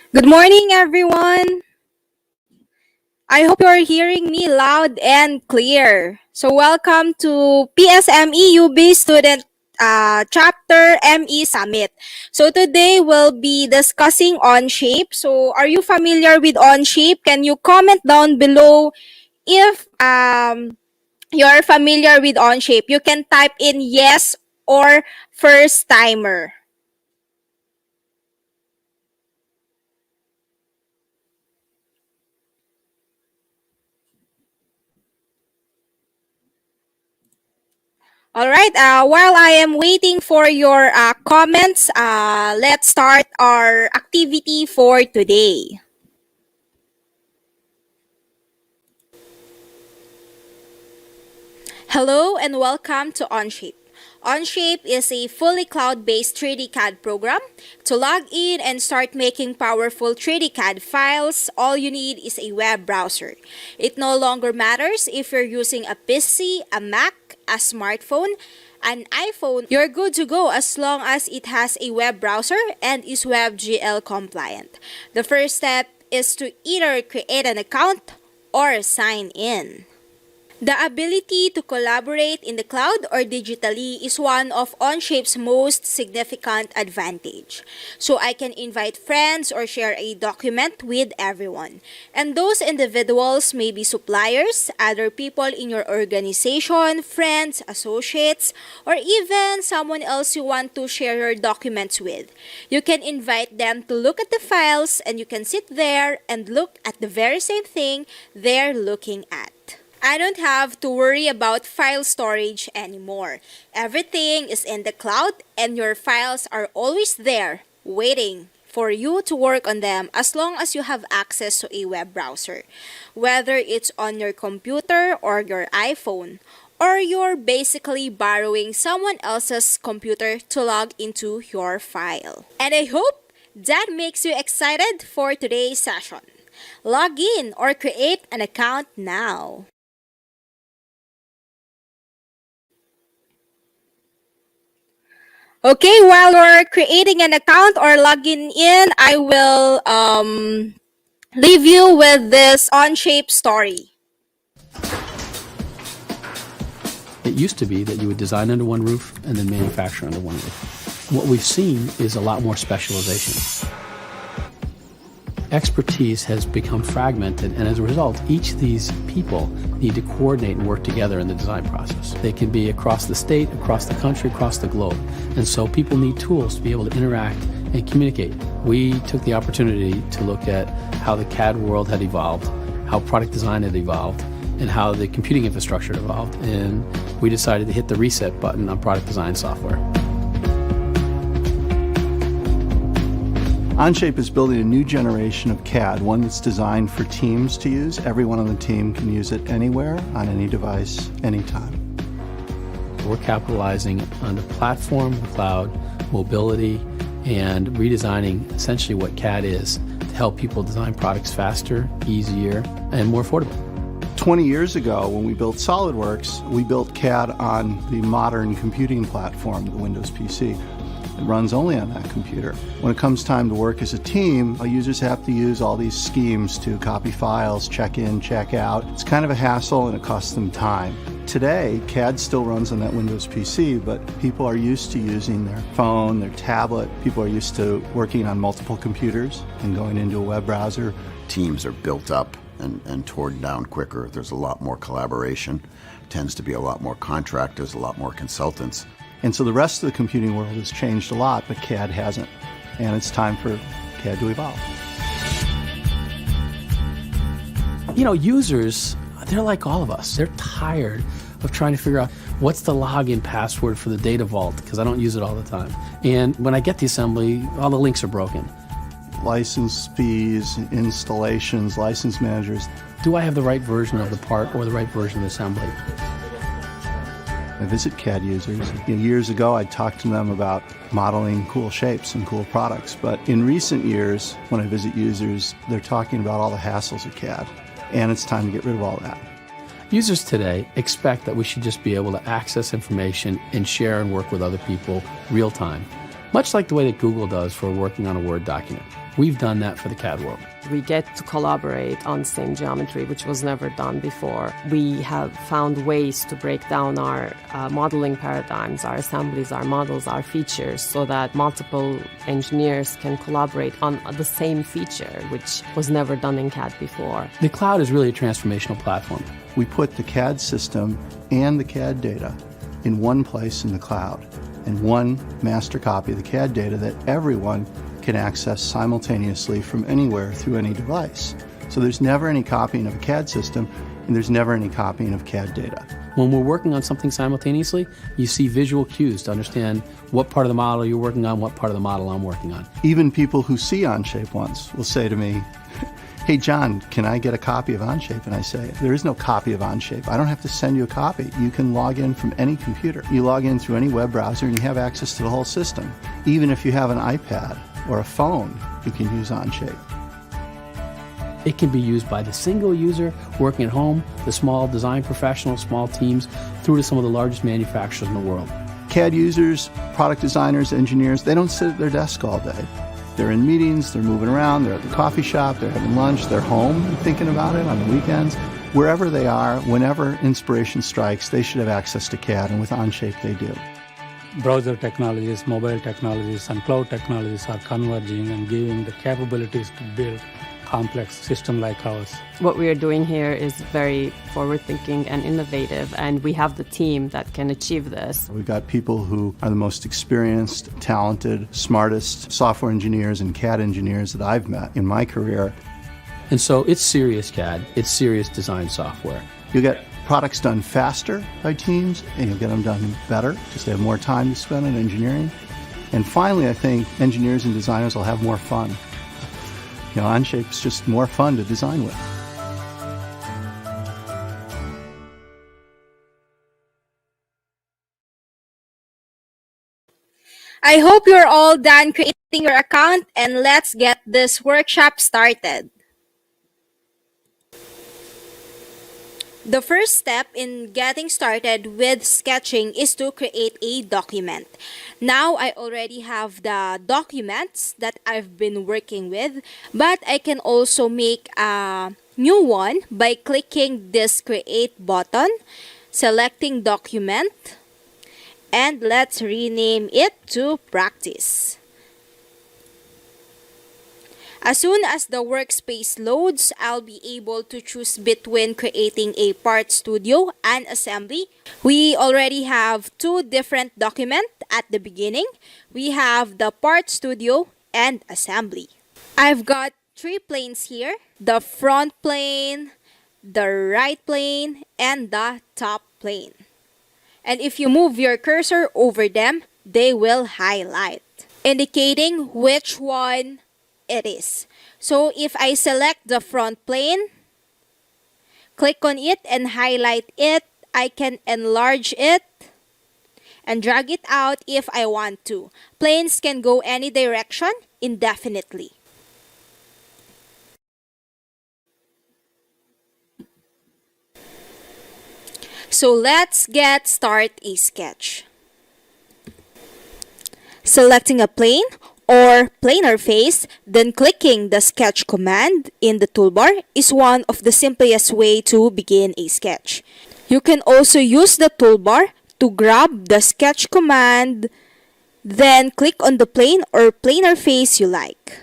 Good morning, everyone. I hope you're hearing me loud and clear. So, welcome to PSME UB Student Chapter ME Summit. So, today we'll be discussing Onshape. So, are you familiar with Onshape? Can you comment down below if you're familiar with Onshape? You can type in yes or first timer. All right. While I am waiting for your comments, let's start our activity for today. Hello and welcome to Onshape. Onshape is a fully cloud-based 3D CAD program. To log in and start making powerful 3D CAD files, all you need is a web browser. It no longer matters if you're using a PC, a Mac, a smartphone, an iPhone, you're good to go as long as it has a web browser and is WebGL compliant. The first step is to either create an account or sign in. The ability to collaborate in the cloud or digitally is one of Onshape's most significant advantage. So I can invite friends or share a document with everyone. And those individuals may be suppliers, other people in your organization, friends, associates, or even someone else you want to share your documents with. You can invite them to look at the files and you can sit there and look at the very same thing they're looking at. I don't have to worry about file storage anymore. Everything is in the cloud and your files are always there, waiting for you to work on them as long as you have access to a web browser. Whether it's on your computer or your iPhone, or you're basically borrowing someone else's computer to log into your file. And I hope that makes you excited for today's session. Log in or create an account now. Okay, while we're creating an account or logging in, I will leave you with this Onshape story. It used to be that you would design under one roof and then manufacture under one roof. What we've seen is a lot more specialization. Expertise has become fragmented, and as a result, each of these people need to coordinate and work together in the design process. They can be across the state, across the country, across the globe. And so people need tools to be able to interact and communicate. We took the opportunity to look at how the CAD world had evolved, how product design had evolved, and how the computing infrastructure had evolved. And we decided to hit the reset button on product design software. Onshape is building a new generation of CAD, one that's designed for teams to use. Everyone on the team can use it anywhere, on any device, anytime. We're capitalizing on the platform, the cloud, mobility, and redesigning essentially what CAD is to help people design products faster, easier, and more affordable. 20 years ago, when we built SolidWorks, we built CAD on the modern computing platform, the Windows PC. It runs only on that computer. When it comes time to work as a team, users have to use all these schemes to copy files, check in, check out. It's kind of a hassle and it costs them time. Today, CAD still runs on that Windows PC, but people are used to using their phone, their tablet. People are used to working on multiple computers and going into a web browser. Teams are built up and torn down quicker. There's a lot more collaboration, tends to be a lot more contractors, a lot more consultants. And so the rest of the computing world has changed a lot, but CAD hasn't. And it's time for CAD to evolve. You know, users, they're like all of us. They're tired of trying to figure out what's the login password for the data vault, because I don't use it all the time. And when I get the assembly, all the links are broken. License fees, installations, license managers. Do I have the right version of the part or the right version of the assembly? I visit CAD users. Years ago, I talked to them about modeling cool shapes and cool products. But in recent years, when I visit users, they're talking about all the hassles of CAD. And it's time to get rid of all that. Users today expect that we should just be able to access information and share and work with other people real time. much like the way that Google does for working on a Word document. We've done that for the CAD world. We get to collaborate on the same geometry, which was never done before. We have found ways to break down our modeling paradigms, our assemblies, our models, our features, so that multiple engineers can collaborate on the same feature, which was never done in CAD before. The cloud is really a transformational platform. We put the CAD system and the CAD data in one place in the cloud, and one master copy of the CAD data that everyone can access simultaneously from anywhere through any device. So there's never any copying of a CAD system, and there's never any copying of CAD data. When we're working on something simultaneously, you see visual cues to understand what part of the model you're working on, what part of the model I'm working on. Even people who see Onshape once will say to me, "Hey John, can I get a copy of Onshape?" And I say, there is no copy of Onshape. I don't have to send you a copy. You can log in from any computer. You log in through any web browser and you have access to the whole system. Even if you have an iPad or a phone, you can use Onshape. It can be used by the single user working at home, the small design professionals, small teams, through to some of the largest manufacturers in the world. CAD users, product designers, engineers, they don't sit at their desk all day. They're in meetings, they're moving around, they're at the coffee shop, they're having lunch, they're home thinking about it on the weekends. Wherever they are, whenever inspiration strikes, they should have access to CAD, and with Onshape they do. Browser technologies, mobile technologies, and cloud technologies are converging and giving the capabilities to build complex system like ours. What we are doing here is very forward-thinking and innovative, and we have the team that can achieve this. We've got people who are the most experienced, talented, smartest software engineers and CAD engineers that I've met in my career. And so it's serious CAD, it's serious design software. You'll get products done faster by teams, and you'll get them done better because they have more time to spend on engineering. And finally, I think engineers and designers will have more fun. You know, Onshape's just more fun to design with. I hope you're all done creating your account, and let's get this workshop started. The first step in getting started with sketching is to create a document. Now I already have the documents that I've been working with, but I can also make a new one by clicking this create button, selecting document, and let's rename it to practice. As soon as the workspace loads, I'll be able to choose between creating a part studio and assembly. We already have two different documents at the beginning. We have the part studio and assembly. I've got three planes here: the front plane, the right plane, and the top plane. And if you move your cursor over them, they will highlight, indicating which one it is. So if I select the front plane, click on it and highlight it, I can enlarge it and drag it out if I want to. Planes can go any direction indefinitely. So let's get start a sketch. Selecting a plane or planar face, then clicking the sketch command in the toolbar is one of the simplest way to begin a sketch. You can also use the toolbar to grab the sketch command, then click on the plane or planar face you like.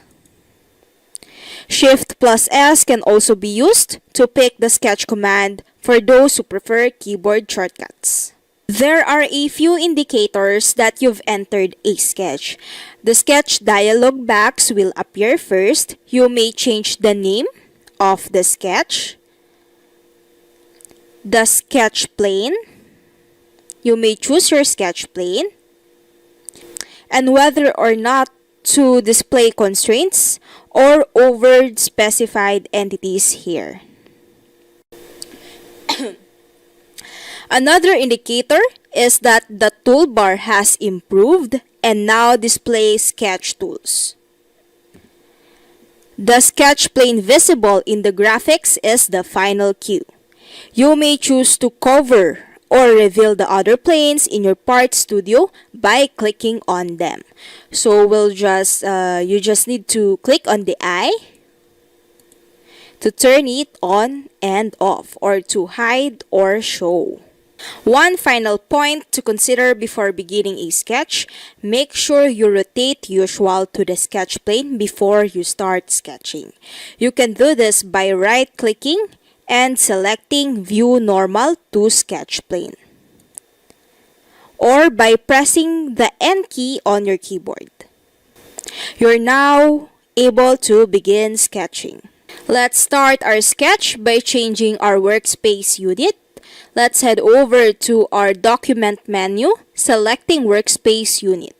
Shift plus S can also be used to pick the sketch command for those who prefer keyboard shortcuts. There are a few indicators that you've entered a sketch. The sketch dialog box will appear first. You may change the name of the sketch, the sketch plane. You may choose your sketch plane, and whether or not to display constraints or over specified entities here. Another indicator is that the toolbar has improved and now displays sketch tools. The sketch plane visible in the graphics is the final cue. You may choose to cover or reveal the other planes in your Part Studio by clicking on them. So you just need to click on the eye to turn it on and off, or to hide or show. One final point to consider before beginning a sketch: make sure you rotate usual to the sketch plane before you start sketching. You can do this by right-clicking and selecting View Normal to Sketch Plane, or by pressing the N key on your keyboard. You're now able to begin sketching. Let's start our sketch by changing our workspace unit. Let's head over to our document menu, selecting workspace unit.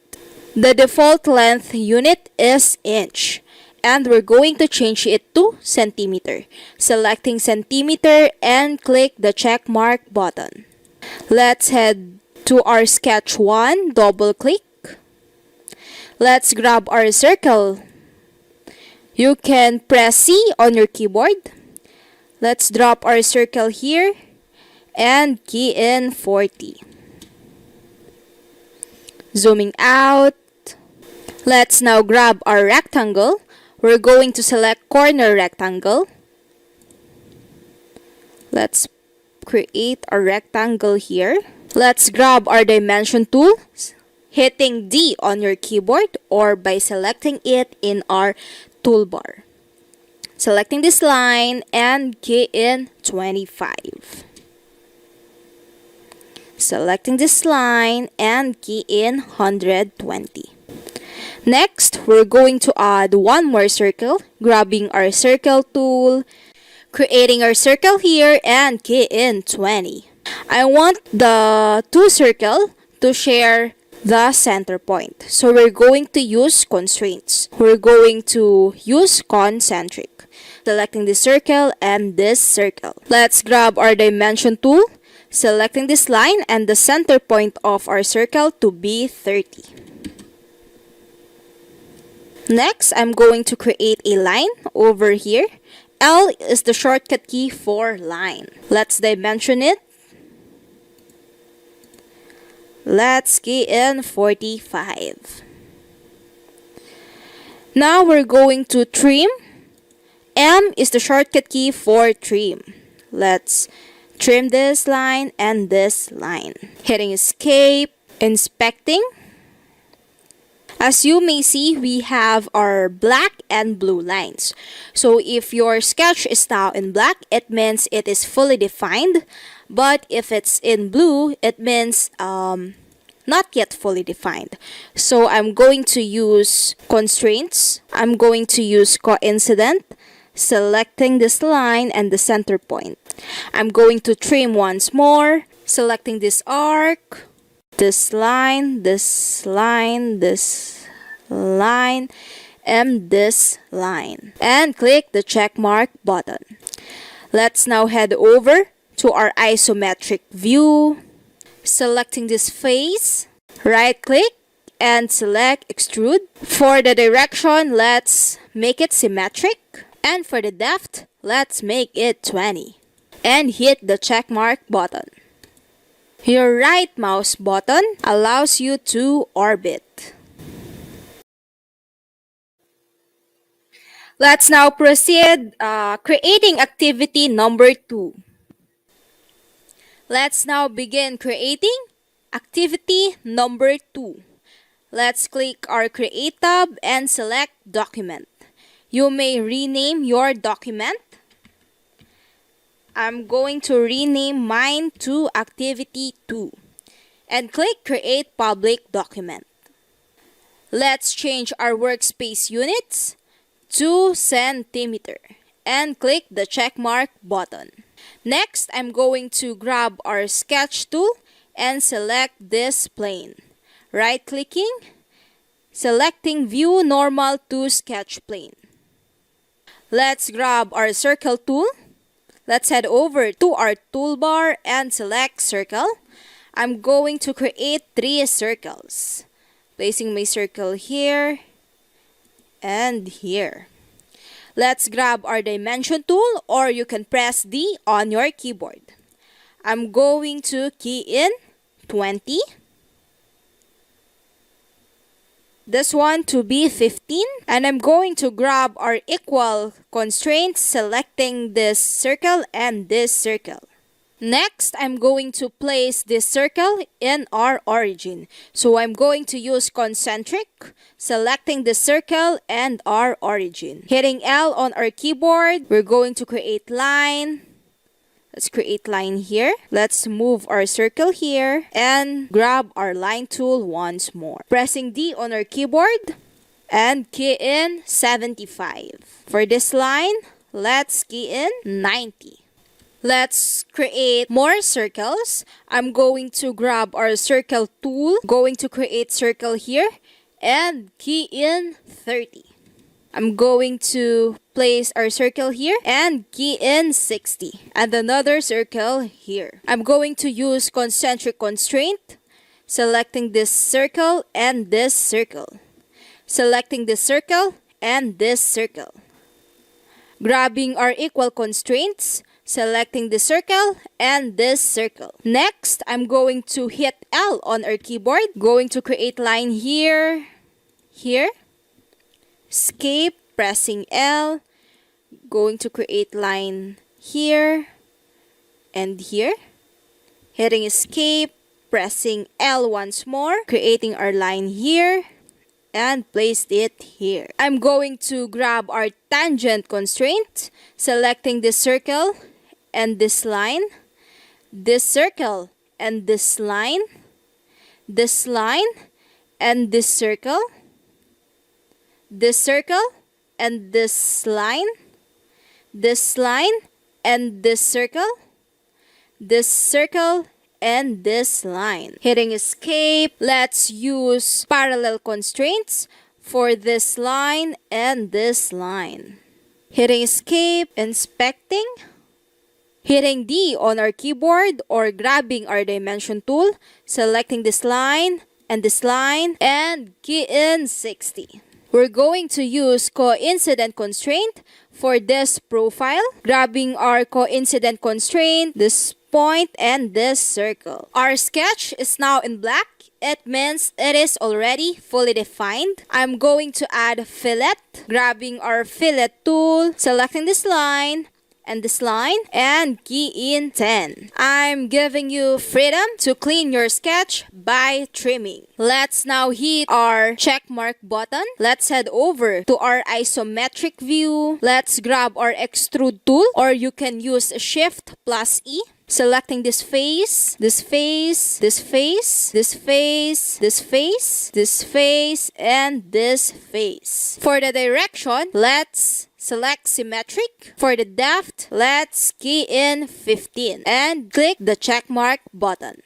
The default length unit is inch, and we're going to change it to centimeter. Selecting centimeter and click the check mark button. Let's head to our sketch 1, double click. Let's grab our circle. You can press C on your keyboard. Let's drop our circle here and key in 40. Zooming out. Let's now grab our rectangle. We're going to select corner rectangle. Let's create a rectangle here. Let's grab our dimension tool, hitting D on your keyboard or by selecting it in our toolbar. Selecting this line and key in 25. Selecting this line and key in 120. Next, we're going to add one more circle, grabbing our circle tool, creating our circle here and key in 20. I want the two circle to share the center point. So we're going to use constraints. We're going to use concentric. Selecting this circle and this circle. Let's grab our dimension tool, selecting this line and the center point of our circle to be 30. Next, I'm going to create a line over here. L is the shortcut key for line. Let's dimension it. Let's key in 45. Now we're going to trim. M is the shortcut key for trim. Let's trim this line and this line. Hitting escape, inspecting. As you may see, we have our black and blue lines. So if your sketch is now in black, it means it is fully defined. But if it's in blue, it means not yet fully defined. So I'm going to use constraints. I'm going to use coincident, selecting this line and the center point. I'm going to trim once more, selecting this arc, this line, this line, this line, and this line, and click the check mark button. Let's now head over to our isometric view, selecting this face, right click and select extrude. For the direction, let's make it symmetric, and for the depth, let's make it 20 and hit the check mark button. Your right mouse button allows you to orbit. Let's now proceed creating activity number 2. Let's now begin creating activity number 2. Let's click our Create tab and select Document. You may rename your document. I'm going to rename mine to Activity 2 and click Create Public Document. Let's change our workspace units to centimeter and click the check mark button. Next, I'm going to grab our sketch tool and select this plane. Right-clicking, selecting View Normal to Sketch Plane. Let's grab our circle tool. Let's head over to our toolbar and select circle. I'm going to create 3 circles. Placing my circle here and here. Let's grab our dimension tool, or you can press D on your keyboard. I'm going to key in 20. This one to be 15. And I'm going to grab our equal constraints, selecting this circle and this circle. Next, I'm going to place this circle in our origin. So I'm going to use concentric, selecting the circle and our origin. Hitting L on our keyboard, we're going to create line. Let's create line here. Let's move our circle here and grab our line tool once more. Pressing D on our keyboard and key in 75. For this line, let's key in 90. Let's create more circles. I'm going to grab our circle tool, going to create circle here and key in 30. I'm going to place our circle here and key in 60 and another circle here. I'm going to use concentric constraint, selecting this circle and this circle. Selecting this circle and this circle. Grabbing our equal constraints, selecting the circle and this circle. Next, I'm going to hit L on our keyboard, going to create line here, here. Escape, pressing L, going to create line here and here. Hitting escape, pressing L once more, creating our line here and placed it here. I'm going to grab our tangent constraint, selecting this circle and this line, this circle and this line and this circle, this circle and this line and this circle and this line. Hitting escape, let's use parallel constraints for this line and this line. Hitting escape, inspecting, hitting D on our keyboard or grabbing our dimension tool, selecting this line and key in 60. We're going to use coincident constraint for this profile, grabbing our coincident constraint, this point and this circle. Our sketch is now in black. It means it is already fully defined. I'm going to add fillet, grabbing our fillet tool, selecting this line and key in 10. I'm giving you freedom to clean your sketch by trimming. Let's now hit our check mark button. Let's head over to our isometric view. Let's grab our extrude tool, or you can use Shift plus E. Selecting this face, this face, this face, this face, this face, this face, and this face. For the direction, let's select symmetric. For the depth, let's key in 15 and click the check mark button.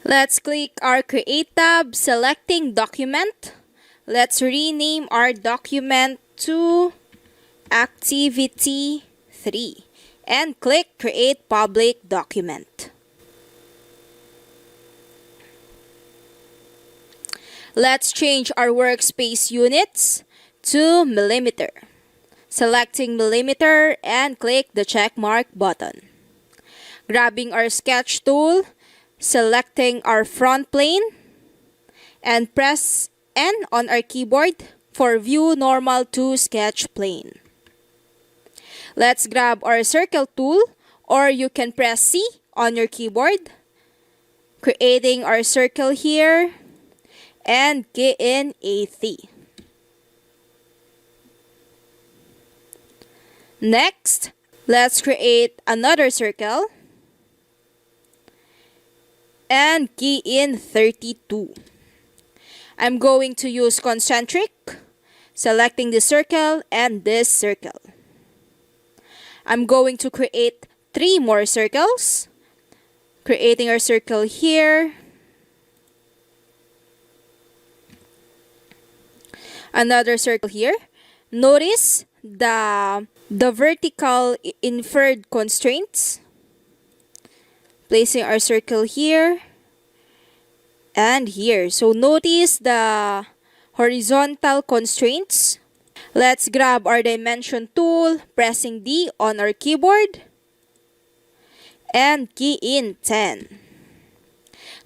Let's click our Create tab, selecting Document. Let's rename our document to Activity 3 and click Create Public Document. Let's change our workspace units to millimeter. Selecting millimeter and click the check mark button. Grabbing our sketch tool, selecting our front plane and press N on our keyboard for view normal to sketch plane. Let's grab our circle tool, or you can press C on your keyboard, creating our circle here and key in 80. Next, let's create another circle and key in 32. I'm going to use concentric, selecting the circle and this circle. I'm going to create 3 more circles, creating our circle here, another circle here. Notice the vertical inferred constraints. Placing our circle here and here. So notice the horizontal constraints. Let's grab our dimension tool, pressing D on our keyboard, and key in 10.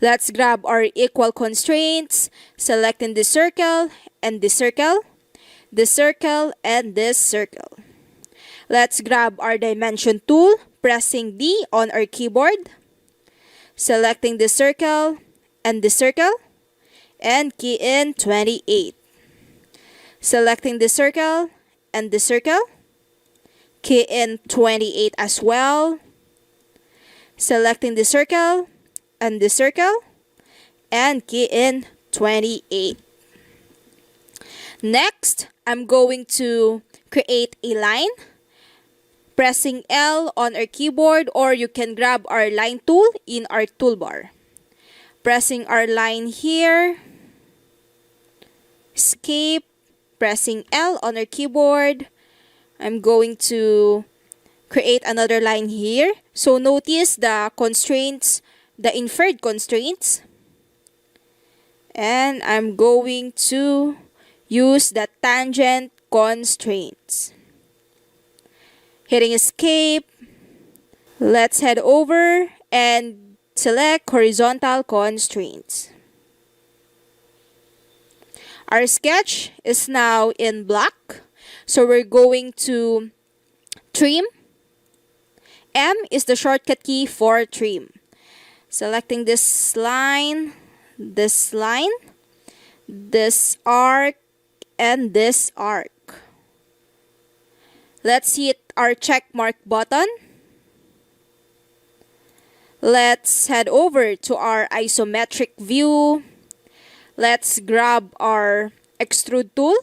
Let's grab our equal constraints, selecting this circle and this circle, this circle and this circle. Let's grab our dimension tool, pressing D on our keyboard, selecting this circle and this circle, and key in 28. Selecting the circle and the circle, key in 28 as well. Selecting the circle and the circle, and key in 28. Next, I'm going to create a line, pressing L on our keyboard, or you can grab our line tool in our toolbar. Pressing our line here, escape, pressing L on our keyboard. I'm going to create another line here. So notice the constraints, the inferred constraints. And I'm going to use the tangent constraints. Hitting escape. Let's head over and select horizontal constraints. Our sketch is now in black, so we're going to trim. M is the shortcut key for trim. Selecting this line, this arc, and this arc. Let's hit our check mark button. Let's head over to our isometric view. Let's grab our extrude tool,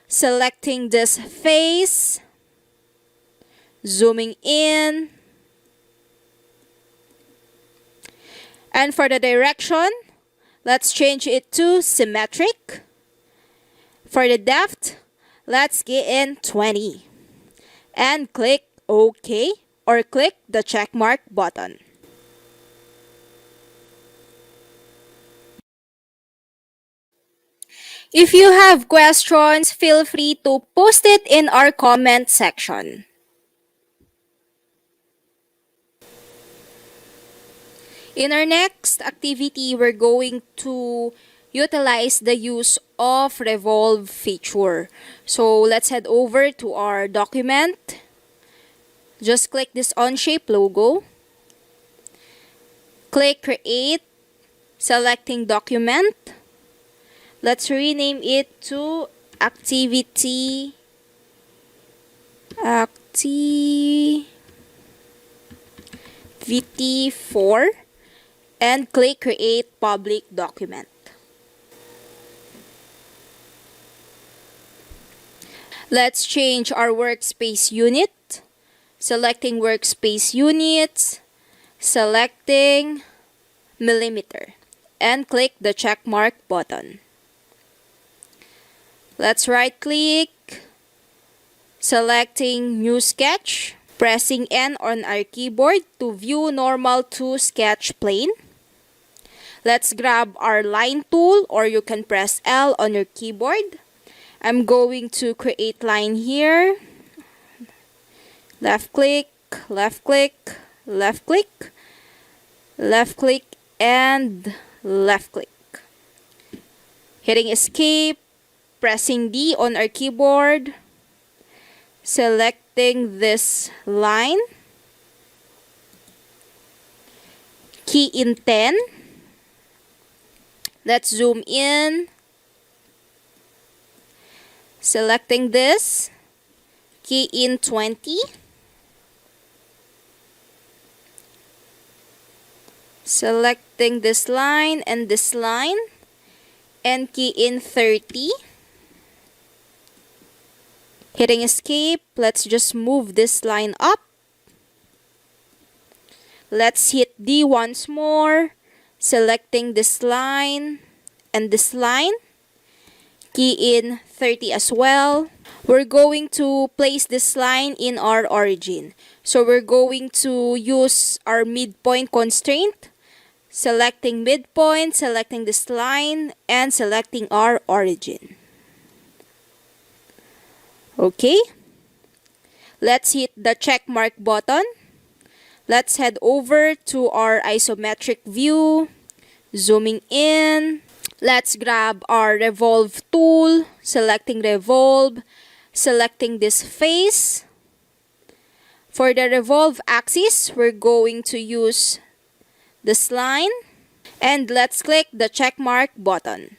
selecting this face, zooming in. And for the direction, let's change it to symmetric. For the depth, let's key in 20. And click OK or click the check mark button. If you have questions, feel free to post it in our comment section. In our next activity, we're going to utilize the use of Revolve feature. So let's head over to our document. Just click this Onshape logo. Click Create, selecting Document. Let's rename it to Activity 4 and click Create Public Document. Let's change our workspace unit. Selecting workspace units, selecting millimeter, and click the check mark button. Let's right click, selecting new sketch, pressing N on our keyboard to view normal to sketch plane. Let's grab our line tool, or you can press L on your keyboard. I'm going to create line here. Left click, left click, left click, left click, and left click. Hitting escape, pressing D on our keyboard, selecting this line, key in 10. Let's zoom in, selecting this, key in 20. Selecting this line, and key in 30. Hitting escape, let's just move this line up. Let's hit D once more, selecting this line and this line, key in 30 as well. We're going to place this line in our origin. So we're going to use our midpoint constraint, selecting midpoint, selecting this line, and selecting our origin. Okay. Let's hit the check mark button. Let's head over to our isometric view. Zooming in. Let's grab our Revolve tool. Selecting Revolve. Selecting this face. For the revolve axis, we're going to use this line. And let's click the check mark button.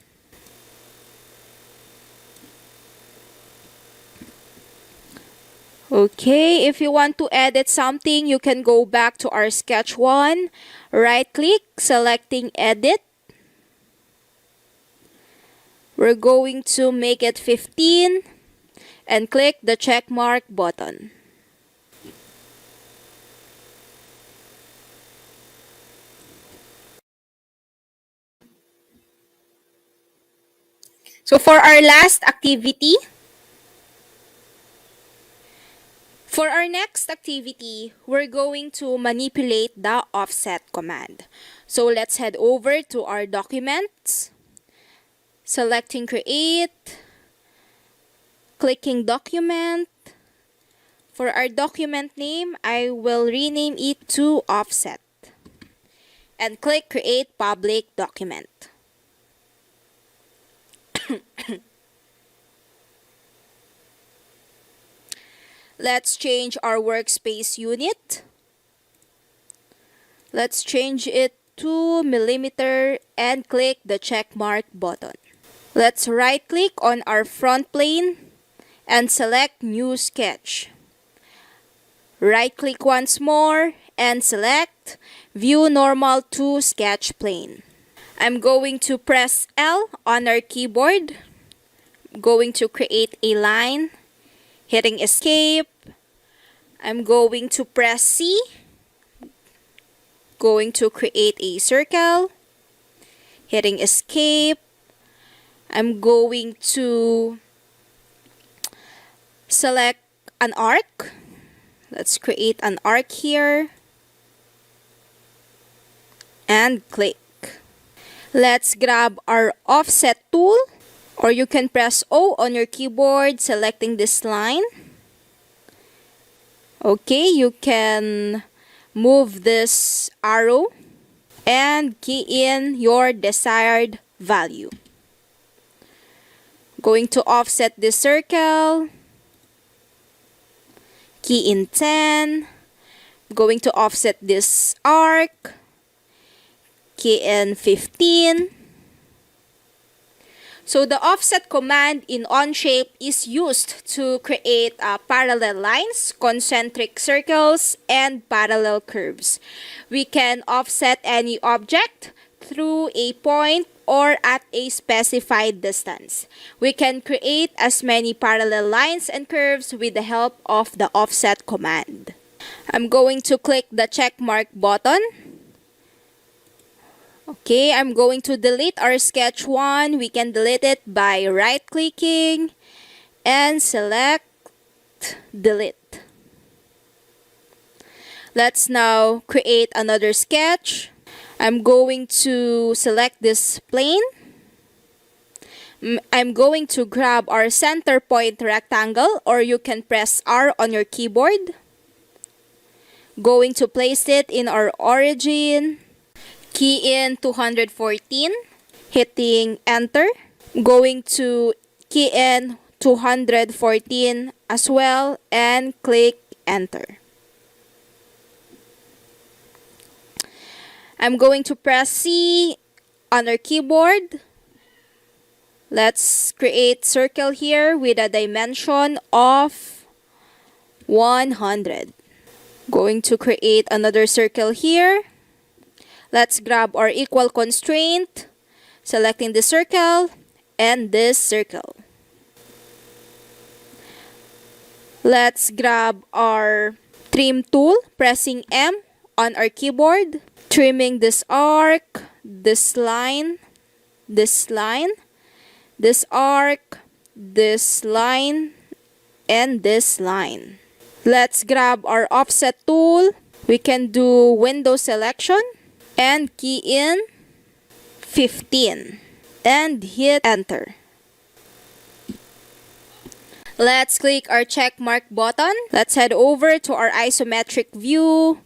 Okay, if you want to edit something, you can go back to our sketch 1. Right click, selecting edit. We're going to make it 15 and click the check mark button. So for our last activity, we're going to manipulate the offset command. So let's head over to our documents, selecting create, clicking document. For our document name, I will rename it to offset and click create public document. Let's change our workspace unit. Let's change it to millimeter and click the check mark button. Let's right click on our front plane and select new sketch. Right click once more and select view normal to sketch plane. I'm going to press L on our keyboard. Going to create a line. Hitting escape. I'm going to press C. Going to create a circle. Hitting escape. I'm going to select an arc. Let's create an arc here. And click. Let's grab our offset tool, or you can press O on your keyboard, selecting this line. Okay, you can move this arrow and key in your desired value. Going to offset this circle, key in 10. Going to offset this arc, key in 15. So the offset command in Onshape is used to create parallel lines, concentric circles, and parallel curves. We can offset any object through a point or at a specified distance. We can create as many parallel lines and curves with the help of the offset command. I'm going to click the check mark button. Okay, I'm going to delete our sketch 1. We can delete it by right-clicking and select delete. Let's now create another sketch. I'm going to select this plane. I'm going to grab our center point rectangle, or you can press R on your keyboard. Going to place it in our origin. Key in 214, hitting enter. Going to key in 214 as well and click enter. I'm going to press C on our keyboard. Let's create circle here with a dimension of 100. Going to create another circle here. Let's grab our equal constraint, selecting the circle and this circle. Let's grab our trim tool, pressing M on our keyboard, trimming this arc, this line, this line, this arc, this line, and this line. Let's grab our offset tool. We can do window selection and key in 15 and hit enter. Let's click our check mark button. Let's head over to our isometric view.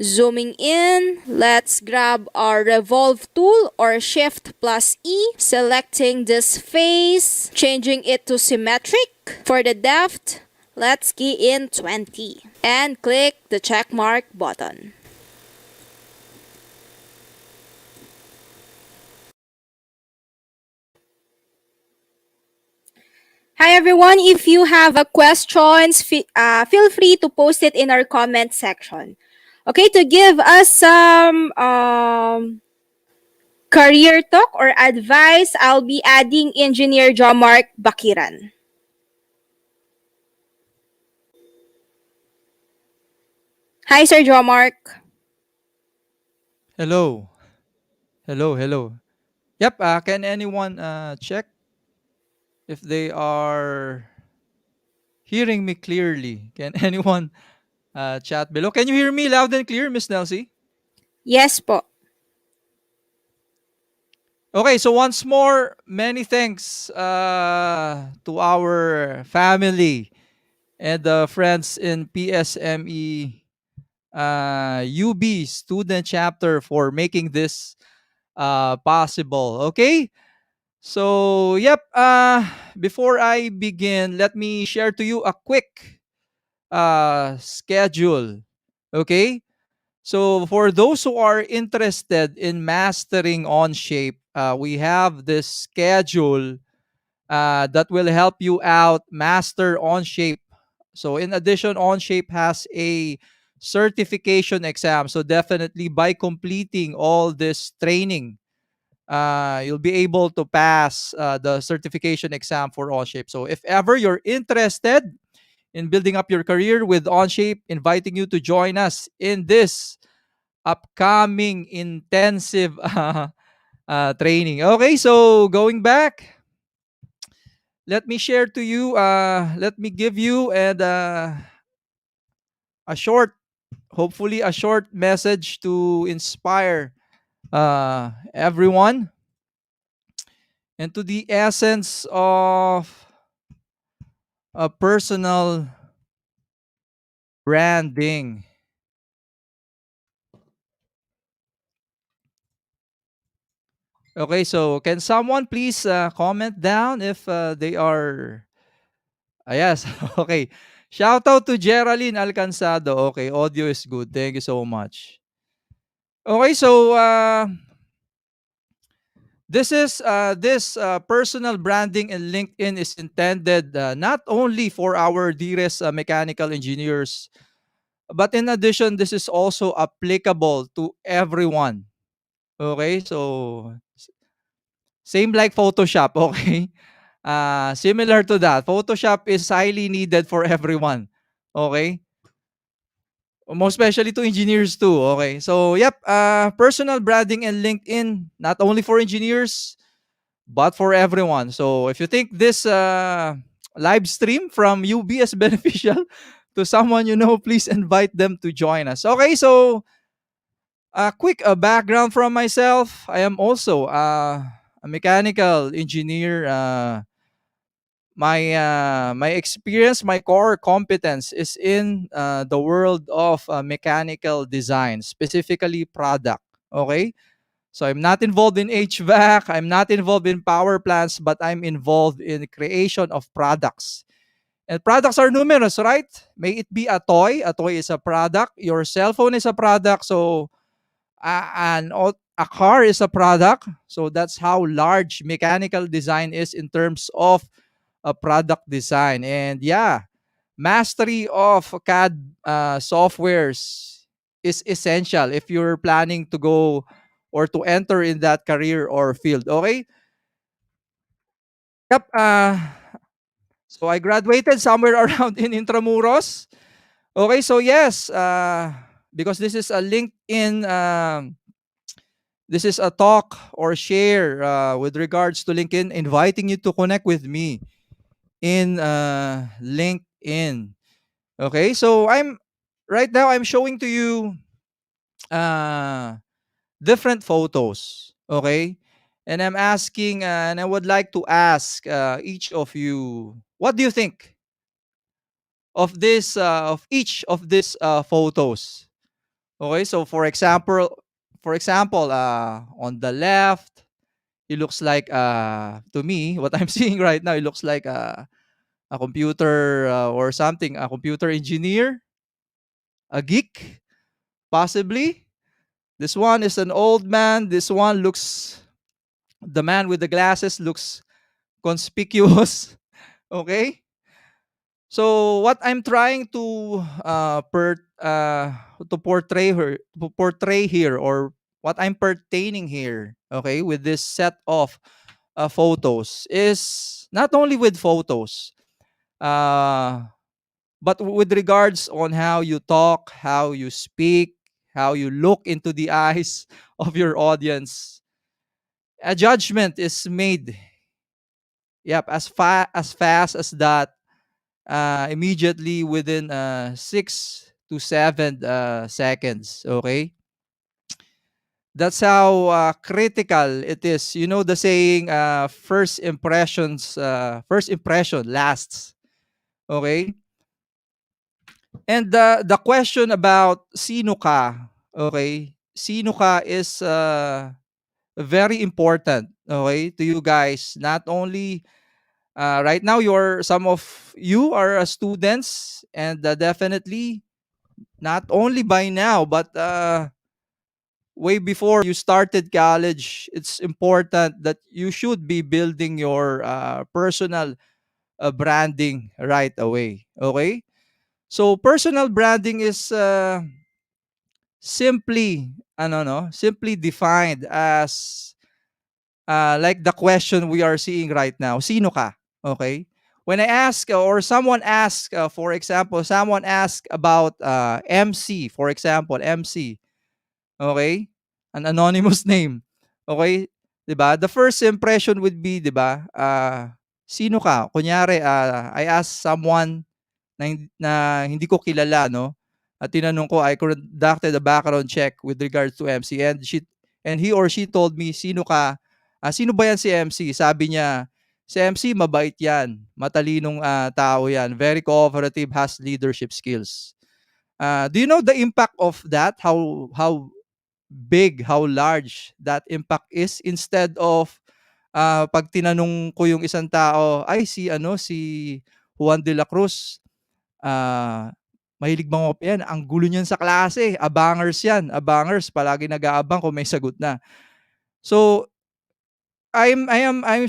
Zooming in, let's grab our Revolve tool or Shift plus E, selecting this face, changing it to symmetric. For the depth, let's key in 20 and click the check mark button. Hi everyone, if you have a questions, feel free to post it in our comment section. Okay, to give us some career talk or advice, I'll be adding Engineer Jomark Bakiran. Hi, Sir Jomark. Hello. Hello, hello. Yep, can anyone check if they are hearing me clearly? Can anyone chat below? Can you hear me loud and clear, Miss Nelsie? Yes po. Okay, so once more, many thanks to our family and friends in PSME UB student chapter for making this possible. Okay, so yep. Before I begin, let me share to you a quick schedule. Okay, so for those who are interested in mastering Onshape, we have this schedule that will help you out master Onshape. So in addition, Onshape has a certification exam. So definitely by completing all this training, you'll be able to pass the certification exam for Onshape. So if ever you're interested in building up your career with Onshape, inviting you to join us in this upcoming intensive training. Okay, so going back, let me share to you, let me give you a short, hopefully a short message to inspire everyone and to the essence of a personal branding. Okay, so can someone please comment down if they are. Yes, okay. Shout out to Geraldine Alcanzado. Okay, audio is good. Thank you so much. Okay, so this personal branding in LinkedIn is intended not only for our dearest mechanical engineers, but in addition, this is also applicable to everyone. Okay, so same like Photoshop. Okay, similar to that, Photoshop is highly needed for everyone. Okay, most especially to engineers too. Okay, so yep, personal branding and LinkedIn not only for engineers but for everyone. So if you think this live stream from UB is beneficial to someone you know, please invite them to join us. Okay, so a quick background from myself. I am also a mechanical engineer. My experience, my core competence is in the world of mechanical design, specifically product. Okay, so I'm not involved in HVAC, I'm not involved in power plants, but I'm involved in the creation of products. And products are numerous, right? May it be a toy. A toy is a product. Your cell phone is a product. So a car is a product. So that's how large mechanical design is in terms of a product design. And yeah, mastery of CAD softwares is essential if you're planning to go or to enter in that career or field. Okay. Yep. So I graduated somewhere around in Intramuros. Okay. So yes, because this is a LinkedIn. This is a talk or share with regards to LinkedIn, inviting you to connect with me in LinkedIn. Okay, so I'm showing to you uh, different photos. Okay, and I'm asking, and I would like to ask each of you, what do you think? of each of these photos. Okay, so for example, on the left, it looks like to me what I'm seeing right now. It looks like a computer or something, a computer engineer, a geek, possibly. This one is an old man. This one looks, the man with the glasses looks conspicuous. Okay. So what I'm trying to portray here, or what I'm pertaining here, okay, with this set of photos, is not only with photos, uh, but with regards on how you talk, how you speak, how you look into the eyes of your audience. A judgment is made. Yep, as fast as that, immediately within 6 to 7 seconds. Okay, that's how critical it is. You know the saying, first impression lasts. Okay, and the question about sino ka, okay, sino ka is very important. Okay, to you guys, not only right now, some of you are students, and definitely not only by now, but way before you started college, it's important that you should be building your personal branding right away. Okay, so personal branding is simply defined as like the question we are seeing right now, sino ka? Okay? When I ask, or someone asks, for example, someone asks about MC, for example, MC, okay? An anonymous name. Okay? 'Di ba? The first impression would be, 'di ba? Sino ka? Kunyari, I ask someone na hindi ko kilala, no? At tinanong ko, I conducted a background check with regards to MC, and he or she told me, sino ka? Sino ba yan si MC? Sabi niya, si MC mabait yan, matalinong tao yan, very cooperative, has leadership skills. Do you know the impact of that? How big, how large that impact is? Instead of pag tinanong ko yung isang tao, ay si Juan de la Cruz, mahilig mangopya yan, ang gulo niyan sa klase, abangers yan, abangers, palagi nag-aabang kung may sagot na. So I'm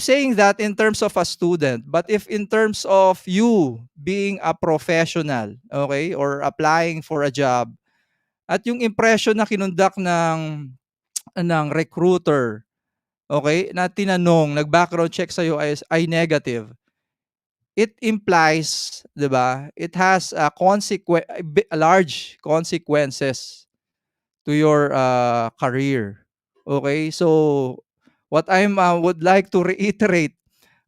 saying that in terms of a student, but if in terms of you being a professional, okay, or applying for a job, at yung impression na kinundak ng recruiter, okay, na tinanong, nag-background check sa'yo ay negative, it implies, 'di ba? It has large consequences to your career. Okay? So what I would like to reiterate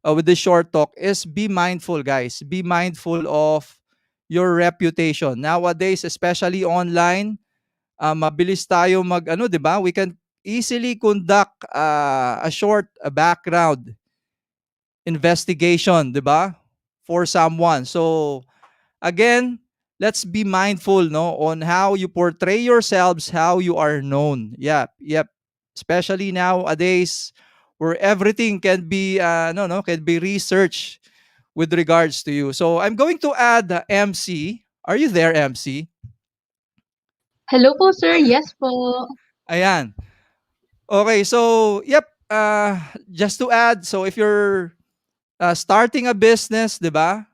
with this short talk is, be mindful, guys. Be mindful of your reputation. Nowadays, especially online, mabilis tayo mag 'di ba? We can easily conduct a short background investigation, 'di ba? For someone. So again, let's be mindful, no, on how you portray yourselves, how you are known. Yep. Especially nowadays, where everything can be can be researched with regards to you. So I'm going to add MC. Are you there, MC? Hello po, sir. Yes po. Ayan. Okay, so yep, just to add, so if you're starting a business, 'di ba?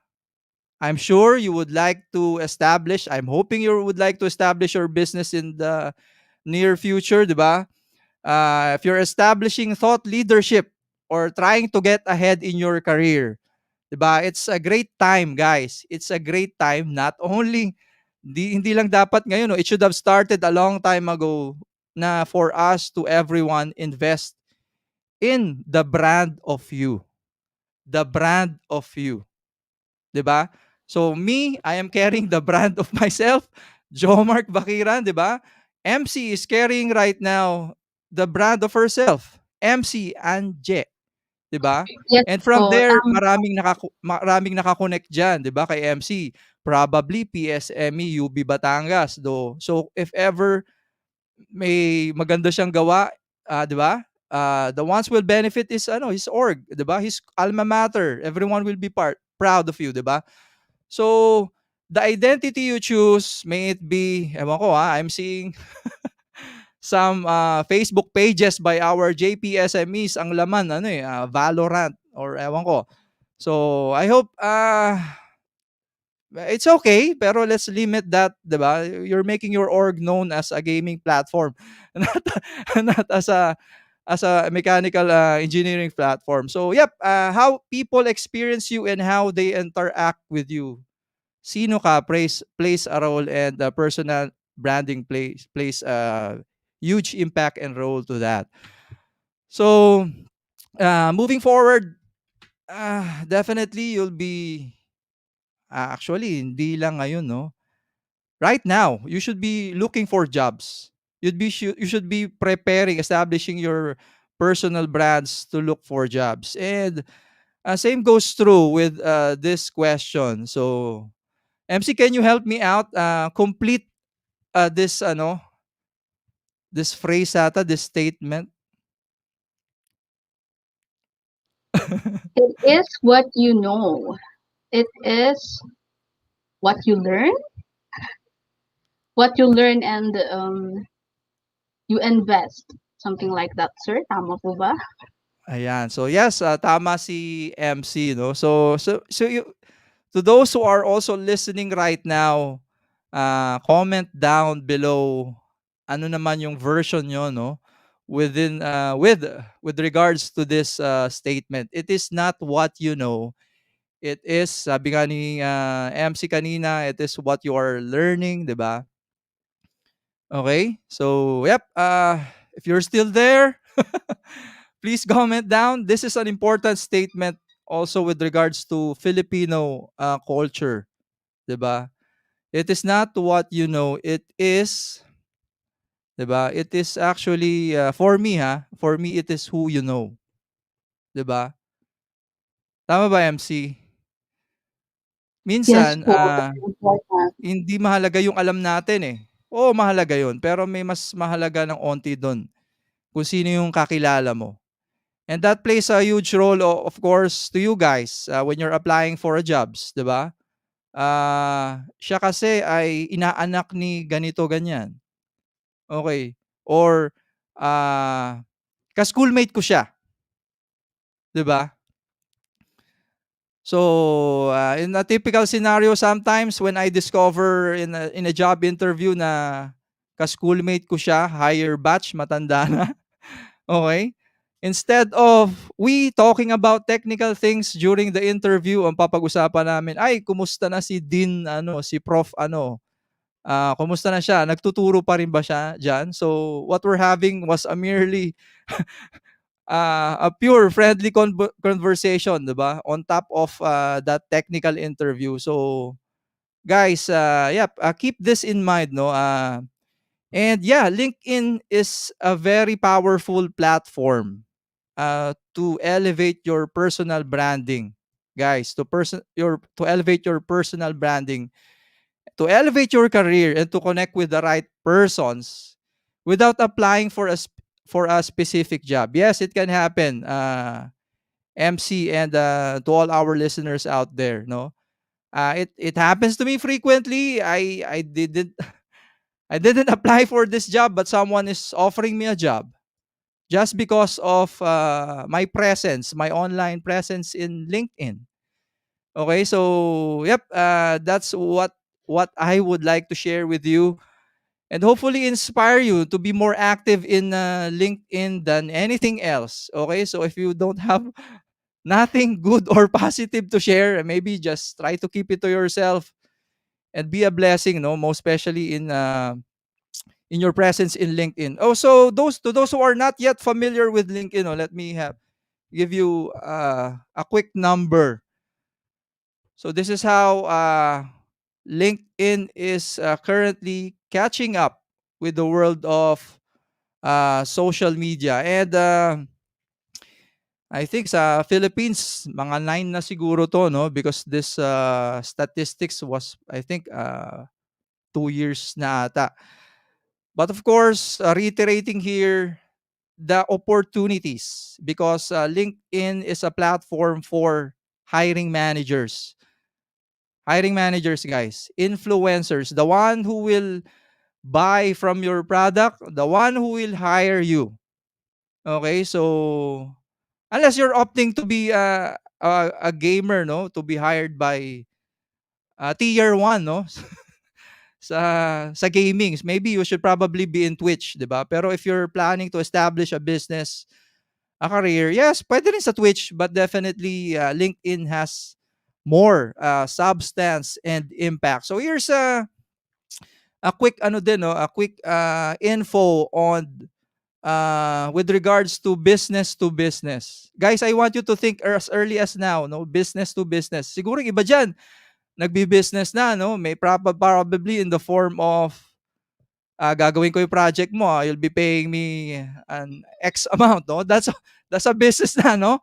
I'm sure you would like to establish, I'm hoping you would like to establish your business in the near future, di ba? If you're establishing thought leadership or trying to get ahead in your career, di ba? It's a great time, guys. It's a great time. Not only, hindi lang dapat ngayon, no? It should have started a long time ago na for us to everyone invest in the brand of you. The brand of you. Di ba? So me, I am carrying the brand of myself, Jomark Bakiran, di ba? MC is carrying right now the brand of herself, MC Anje. 'di ba? Yes And from po, there, tama. maraming naka-connect diyan, 'di ba, kay MC. Probably PSME, UB Batangas, do. So if ever may maganda siyang gawa, 'di ba? The ones will benefit is ano, his org, 'di ba? His alma mater. Everyone will be proud of you, 'di ba? So the identity you choose, may it be, ewan ko I'm seeing some Facebook pages by our JPSMEs, ang laman ano Valorant or ewan ko. So I hope it's okay, pero let's limit that, 'di ba? You're making your org known as a gaming platform, not not as a mechanical engineering platform. So yep, how people experience you and how they interact with you. Sino ka plays a role, and personal branding plays a huge impact and role to that. So moving forward, definitely you'll be actually hindi lang ngayon, no. Right now, you should be looking for jobs. You should be preparing, establishing your personal brands to look for jobs. And same goes true with this question. So, MC, can you help me out? Complete this this phrase ata, this statement. It is what you know. It is what you learn, and you invest. Something like that, sir. Tama po ba? Ayan. So yes, tama si MC, no. So you, to those who are also listening right now, comment down below ano naman yung version nyo, no, within with regards to this statement. It is not what you know. It is, sabi nga ni MC kanina, it is what you are learning, 'di ba? Okay? So, yep, if you're still there, please comment down. This is an important statement also with regards to Filipino culture, 'di ba? It is not what you know, it is, 'di ba? It is actually for me for me it is who you know, 'di ba? Tama ba, MC? Yes Minsan po. Very important. hindi mahalaga yung alam natin eh. Oo, mahalaga 'yon, pero may mas mahalaga ng onti do'n kung sino yung kakilala mo. And that plays a huge role, of course, to you guys when you're applying for a jobs, 'di ba? Siya kasi ay inaanak ni ganito ganyan. Okay. Or ka-schoolmate ko siya, 'di ba? So, in a typical scenario sometimes when I discover in a job interview na ka-schoolmate ko siya, higher batch, matanda na, okay? Instead of we talking about technical things during the interview, ang papag-usapan namin, ay, kumusta na si Dean, si Prof, kumusta na siya? Nagtuturo pa rin ba siya diyan? So, what we're having was a merely a pure friendly conversation, 'di ba? On top of that technical interview. So, guys, yep, keep this in mind, no? And yeah, LinkedIn is a very powerful platform to elevate your personal branding, guys. To elevate your personal branding, to elevate your career, and to connect with the right persons without applying for for a specific job. Yes, it can happen. MC, and to all our listeners out there, no. It happens to me frequently. I didn't I didn't apply for this job, but someone is offering me a job just because of my presence, my online presence in LinkedIn. Okay, so yep, that's what I would like to share with you, and hopefully inspire you to be more active in LinkedIn than anything else. Okay, so if you don't have nothing good or positive to share, maybe just try to keep it to yourself and be a blessing, no, most especially in your presence in LinkedIn. Also, those who are not yet familiar with LinkedIn, let me give you a quick number. So this is how LinkedIn is currently catching up with the world of social media. And I think sa Philippines, mga 9 na siguro to, no? Because this statistics was, I think, 2 years na ata. But of course, reiterating here, the opportunities, because LinkedIn is a platform for hiring managers. Hiring managers, guys, influencers, the one who will buy from your product, the one who will hire you. Okay, so unless you're opting to be a gamer, no, to be hired by tier 1, no, sa gaming, maybe you should probably be in Twitch, 'di ba? Pero if you're planning to establish a business, a career, yes, pwede rin sa Twitch, but definitely LinkedIn has more substance and impact. So here's a quick ano din, no, a quick info on with regards to business. Guys, I want you to think as early as now, no, business to business. Siguro yung iba diyan nagbi-business na, no, may probably in the form of gagawin ko yung project mo, you'll be paying me an X amount, no? That's a business na, no?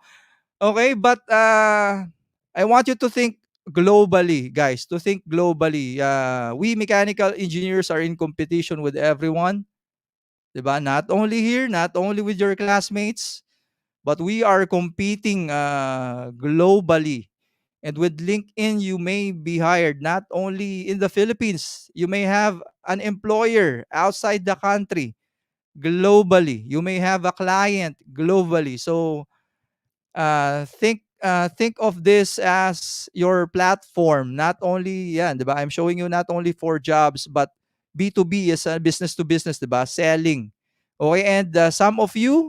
Okay, but I want you to think globally, guys, to think globally. We mechanical engineers are in competition with everyone, 'di ba? Not only here, not only with your classmates, but we are competing globally. And with LinkedIn, you may be hired not only in the Philippines, you may have an employer outside the country globally. You may have a client globally. So think of this as your platform. Not only yan, 'di ba? I'm showing you not only for jobs, but B2B is a business to business, 'di ba? Selling. Okay, and some of you,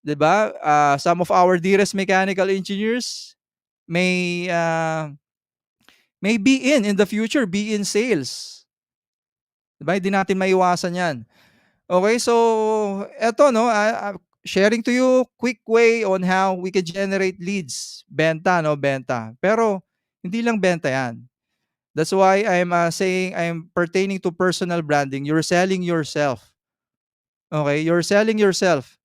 'di ba? Some of our dearest mechanical engineers may be in the future, be in sales. 'Di ba? Hindi natin maiwasan 'yan. Okay, so eto, no, sharing to you quick way on how we can generate leads. Benta, no, benta. Pero hindi lang benta 'yan. That's why I'm saying I'm pertaining to personal branding. You're selling yourself. Okay, you're selling yourself.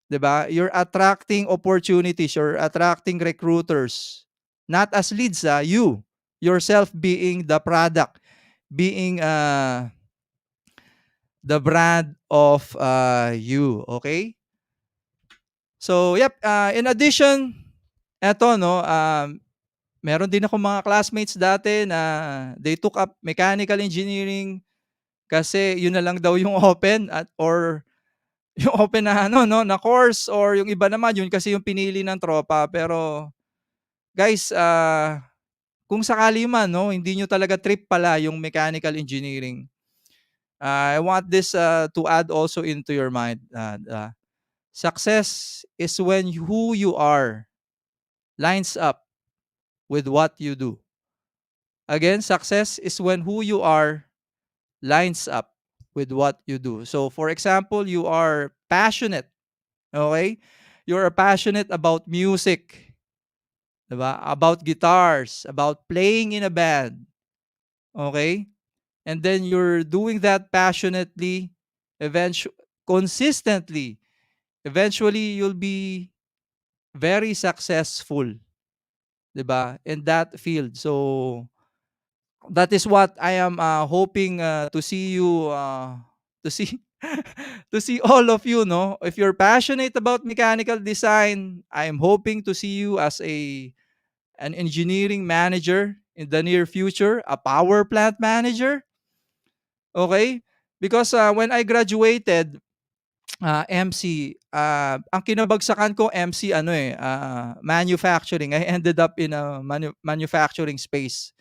'Di ba? You're attracting opportunities, you're attracting recruiters. Not as leads, you yourself being the product, being the brand of you, okay? So, yep, in addition, eto, no, meron din ako mga classmates dati na they took up mechanical engineering kasi yun na lang daw yung open at or yung open na ano, no, na course, or yung iba naman yun kasi yung pinili ng tropa. Pero guys, kung sakali man, no, hindi nyo talaga trip pala yung mechanical engineering, I want this to add also into your mind. Success is when who you are lines up with what you do. Again, success is when who you are lines up with what you do. So, for example, you are passionate, okay? You're passionate about music, diba? About guitars, about playing in a band, okay? And then you're doing that passionately, consistently. Eventually, you'll be very successful, 'di ba? In that field. So that is what I am hoping to see you to see to see all of you, no? If you're passionate about mechanical design, I'm hoping to see you as an engineering manager in the near future, a power plant manager. Okay? Because when I graduated MC, ang kinabagsakan ko MC ano manufacturing. I ended up in a manufacturing space.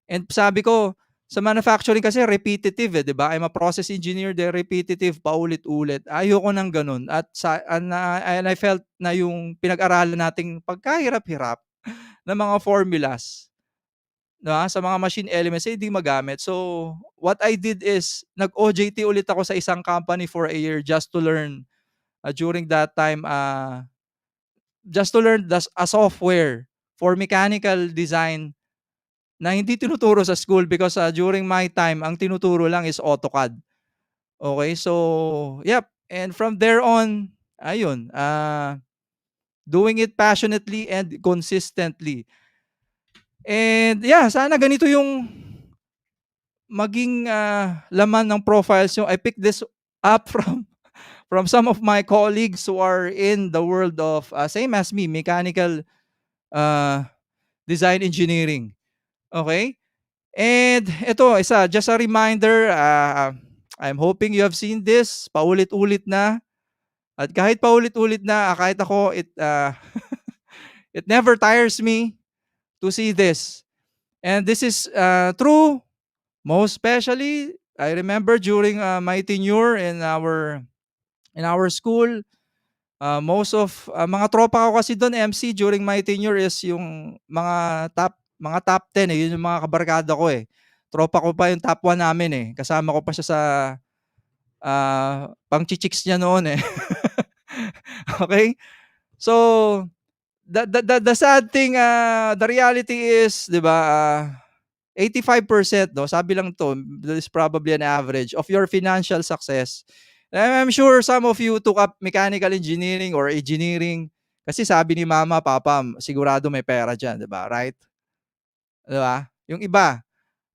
And sabi ko, sa manufacturing kasi repetitive 'di ba? I'm a process engineer, de repetitive, paulit-ulit. Ayoko ng ganun. At and I felt na yung pinag-aralan nating pagkahirap-hirap ng mga formulas, 'di ba? Sa mga machine elements hindi magamit. So, what I did is nag-OJT ulit ako sa isang company for a year just to learn during that time just to learn a software for mechanical design na hindi tinuturo sa school because during my time, ang tinuturo lang is AutoCAD. Okay, so, yep. And from there on, ayun, doing it passionately and consistently. And yeah, sana ganito yung maging laman ng profiles nyo. I picked this up from some of my colleagues who are in the world of same as me, mechanical uh, design engineering. Okay? And ito, just a reminder, I'm hoping you have seen this, paulit-ulit na. At kahit paulit-ulit na, kahit ako, it never tires me to see this. And this is true, most especially, I remember during my tenure in our school, most of mga tropa ko kasi doon MC during my tenure is yung mga top 10 eh, yun yung mga kabarkada ko eh. Tropa ko pa yung top 1 namin eh. Kasama ko pa siya sa pang-chichicks niya noon eh. Okay? So the sad thing, the reality is, 'di ba, 85%, no, sabi lang to, this is probably an average of your financial success. I'm sure some of you took up mechanical engineering or engineering kasi sabi ni mama, papa, sigurado may pera diyan, 'di ba? Right? 'Di ba? Yung iba,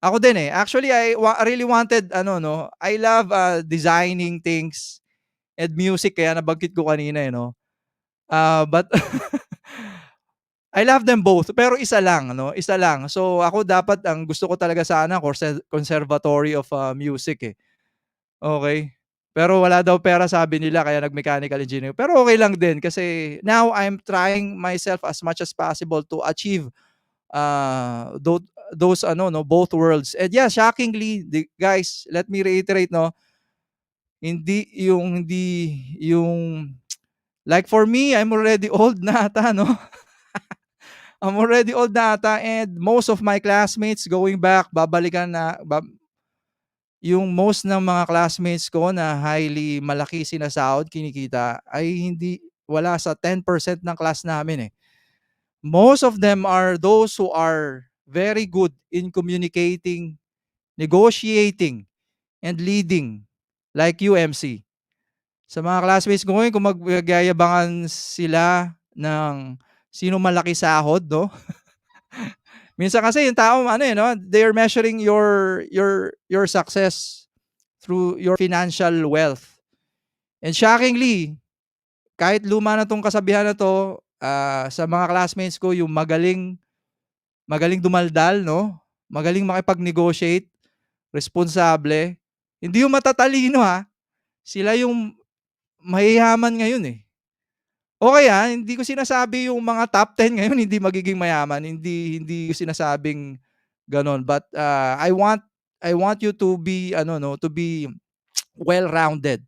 ako din eh. Actually, I really wanted I love designing things and music kaya nabanggit ko kanina eh, no. But I love them both, pero isa lang, no? Isa lang. So ako dapat ang gusto ko talaga sana conservatory of music eh. Okay? Pero wala daw pera sabi nila kaya nag-mechanical engineering. Pero okay lang din kasi now I'm trying myself as much as possible to achieve those both worlds. And yeah, shockingly, guys, let me reiterate, no, hindi yung like for me, I'm already old na ata, no? I'm already old na ata and most of my classmates going back, yung most ng mga classmates ko na highly malaki sinasahod, kinikita, ay wala sa 10% ng class namin eh. Most of them are those who are very good in communicating, negotiating, and leading, like you, MC. Sa mga classmates ko ngayon, kung magyayabangan sila ng sino malaki sahod, no? Minsan kasi yung tao, no, they are measuring your success through your financial wealth. And shockingly, kahit luma na tong kasabihan na to, sa mga classmates ko, yung magaling dumaldal, no? Magaling makipag-negotiate, responsable, hindi yung matatalino ha. Sila yung mayayaman ngayon eh. Okay hindi ko sinasabi yung mga top 10 ngayon hindi magiging mayaman, hindi ko sinasabing ganon. But I want you to be to be well-rounded.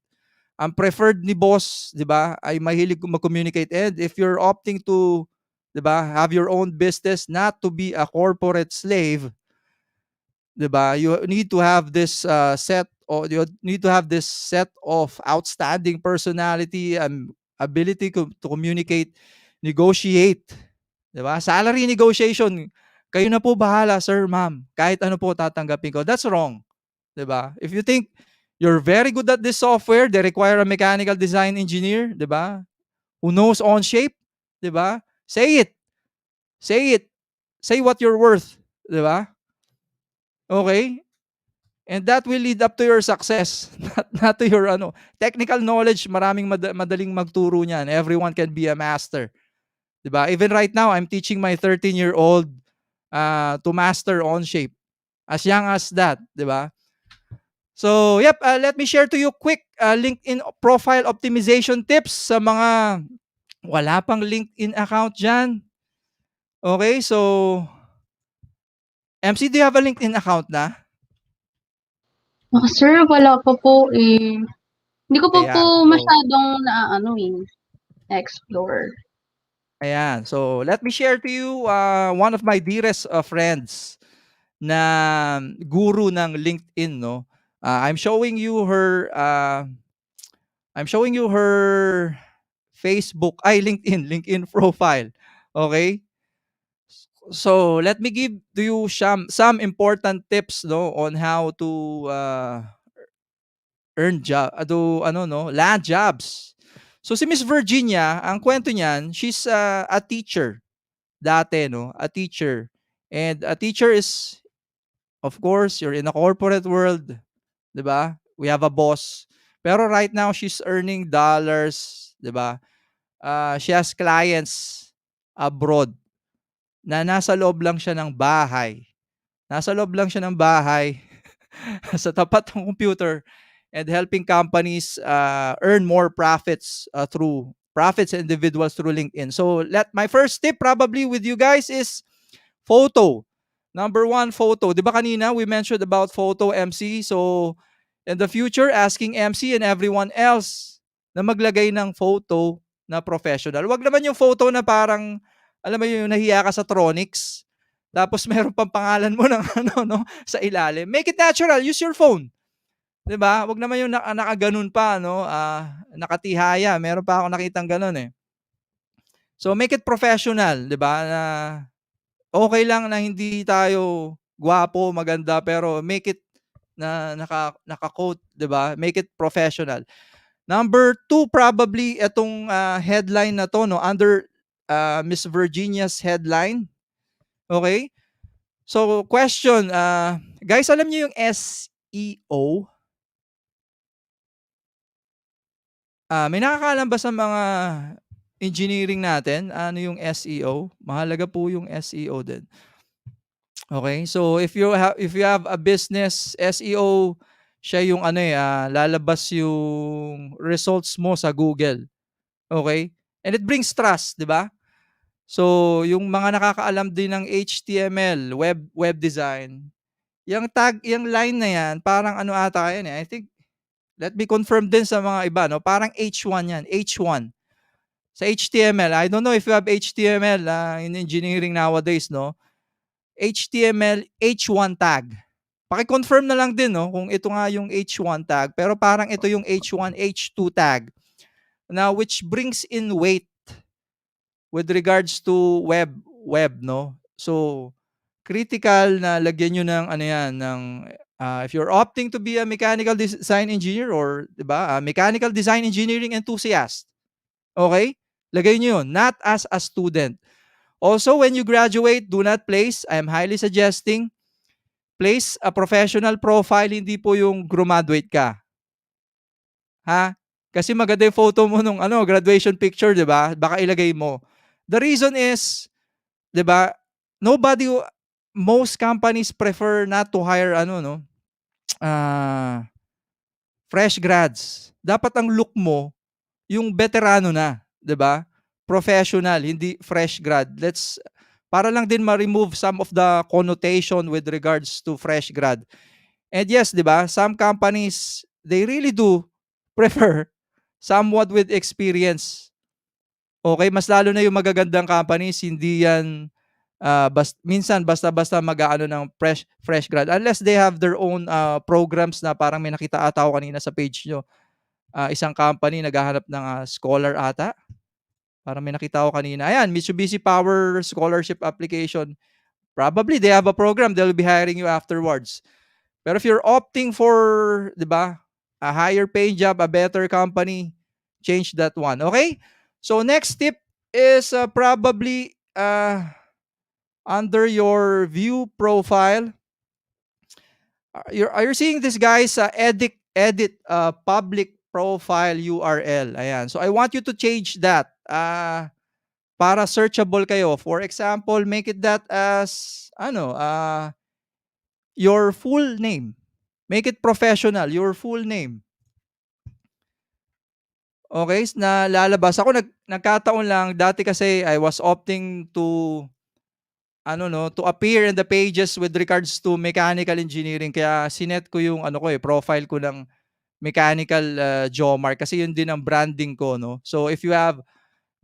Ang preferred ni boss, 'di ba, ay mahilig mag-communicate, and if you're opting to, 'di ba, have your own business, not to be a corporate slave, 'di ba? You need to have this set of outstanding personality and ability to communicate, negotiate, 'di ba? Salary negotiation, kayo na po bahala, sir, ma'am. Kahit ano po tatanggapin ko. That's wrong, 'di ba? If you think you're very good at this software, they require a mechanical design engineer, 'di ba? Who knows Onshape, 'di ba? Say it. Say it. Say what you're worth, 'di ba? Okay? And that will lead up to your success, not to your technical knowledge. Maraming madaling magturo niyan. Everyone can be a master. 'Di ba? Even right now, I'm teaching my 13-year-old to master Onshape. As young as that, 'di ba? So, yep, let me share to you quick LinkedIn profile optimization tips sa mga wala pang LinkedIn account dyan. Okay, so MC, do you have a LinkedIn account na? Sir, wala pa po eh. Hindi ko pa Ayan, po so masyadong na-explore. Ayan. So, let me share to you one of my dearest friends na guru ng LinkedIn, no? I'm showing you her LinkedIn profile. Okay? So, let me give to you some important tips, no, on how to land jobs. So si Miss Virginia, ang kwento niyan, she's a teacher dati, no? A teacher. And a teacher is, of course, you're in a corporate world, 'di ba? We have a boss. Pero right now she's earning dollars, 'di ba? She has clients abroad na nasa loob lang siya ng bahay. Nasa loob lang siya ng bahay sa tapat ng computer and helping companies earn more profits through profits individuals through LinkedIn. So my first tip probably with you guys is photo. Number one, photo. Di ba kanina we mentioned about photo MC? So in the future, asking MC and everyone else na maglagay ng photo na professional. Wag naman yung photo na parang, alam mo yung nahiya ka sa Tronics, tapos meron pang pangalan mo ng ano, no, sa ilalim. Make it natural. Use your phone. 'Di ba? Wag naman yung nakaganon pa, no, nakatihaya. Meron pa ako nakitang ganon eh. So make it professional, 'di ba? Na okay lang na hindi tayo gwapo, maganda, pero make it na naka-quote, 'di ba? Make it professional. Number two, probably itong headline na to, no, under Miss Virginia's headline. Okay? So, question, guys, alam niyo yung SEO? May nakakaalam ba sa mga engineering natin ano yung SEO? Mahalaga po yung SEO din. Okay? So if you have a business, SEO siya yung ano lalabas yung results mo sa Google. Okay? And it brings trust, 'di ba? So yung mga nakakaalam din ng HTML, web design, yung tag, yung line na yan, parang ano ata yan eh. I think let me confirm din sa mga iba, no? Parang H1 yan, H1. Sa HTML, I don't know if you have HTML in engineering nowadays, no? HTML H1 tag. Paki-confirm na lang din, no, kung ito nga yung H1 tag, pero parang ito yung H1, H2 tag. Now, which brings in weight with regards to web, no? So, critical na lagyan nyo ng ano yan, ng if you're opting to be a mechanical design engineer or, 'di ba, mechanical design engineering enthusiast. Okay? Lagay nyo yun, not as a student. Also, when you graduate, do not place, I am highly suggesting, place a professional profile, hindi po yung graduate ka. Ha? Kasi maganda yung photo mo nung graduation picture, 'di ba? Baka ilagay mo. The reason is, 'di ba, most companies prefer not to hire fresh grads. Dapat ang look mo yung veterano na, 'di ba? Professional, hindi fresh grad. Para lang din ma-remove some of the connotation with regards to fresh grad. And yes, 'di ba? Some companies, they really do prefer someone with experience. Okay, mas lalo na yung magagandang companies, hindi yan minsan basta-basta mag-aano ng fresh grad unless they have their own programs na parang may nakita ata ako kanina sa page nyo. Isang company naghahanap ng scholar ata. Parang may nakita ako kanina. Ayan, Mitsubishi Power Scholarship Application. Probably they have a program. They'll be hiring you afterwards. Pero if you're opting for, 'di ba, a higher paying job, a better company, change that one. Okay? So next tip is probably under your view profile. Are you seeing this, guys? Edit public profile URL. Ayan. So I want you to change that. Para searchable kayo. For example, make it that as your full name. Make it professional, your full name. Okay, na lalabas. Ako nagkataon lang dati kasi I was opting to to appear in the pages with regards to mechanical engineering, kaya sinet ko yung profile ko ng mechanical Jomar kasi yun din ang branding ko, no. So if you have,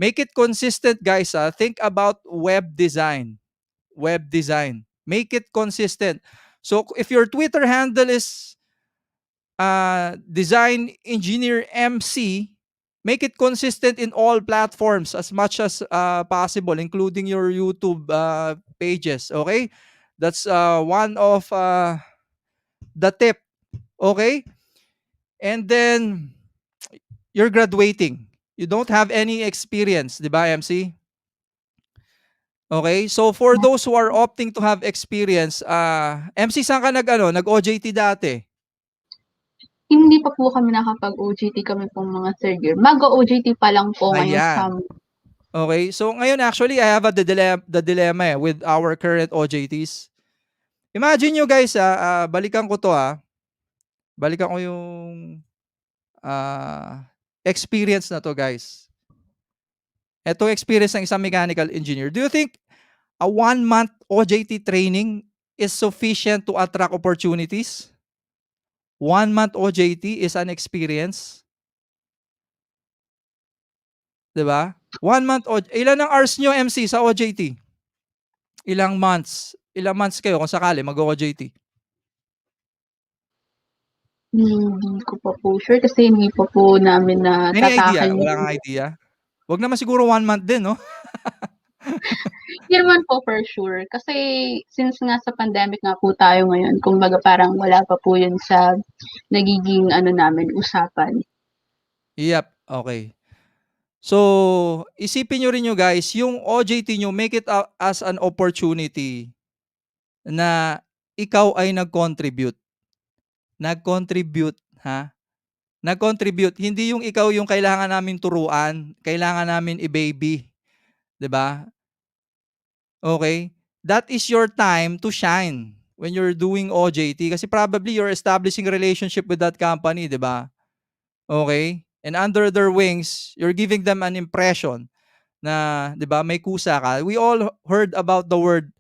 make it consistent, guys. Think about web design. Make it consistent. So if your Twitter handle is design engineer MC, make it consistent in all platforms as much as possible, including your YouTube pages. Okay, that's one of the tip. Okay, and then you're graduating. You don't have any experience, di ba, MC? Okay? So for those who are opting to have experience, MC, saan ka nag-OJT dati? Hindi pa po kami nakapag-OJT, kami pong mga third year. Mag-o-OJT pa lang po ngayong Ayan. summer. Okay? So ngayon actually, I have the dilemma with our current OJTs. Imagine nyo guys, balikan ko to Balikan ko yung experience na to guys. Ito experience ng isang mechanical engineer. Do you think a 1-month OJT training is sufficient to attract opportunities? 1-month OJT is an experience. Diba? 1 month ilan ang hours nyo, MC, sa OJT? Ilang months? Ilang months kayo kung sakali mag-OJT? Hindi ko pa po sure kasi hindi pa po namin Any idea? natatakal Wala yung kang idea? Wag naman siguro 1 month din, no? Hindi naman po for sure. Kasi since nga sa pandemic nga po tayo ngayon, kumbaga parang wala pa po yun sa nagiging namin, usapan. Yep, okay. So, isipin nyo rin nyo guys, yung OJT nyo, make it as an opportunity na ikaw ay nag-contribute. Nag-contribute, ha? Nag-contribute. Hindi yung ikaw yung kailangan namin turuan, kailangan namin i-baby. 'Di ba? Okay? That is your time to shine when you're doing OJT kasi probably you're establishing a relationship with that company, 'di ba? Okay? And under their wings, you're giving them an impression na, 'di ba, may kusa ka. We all heard about the word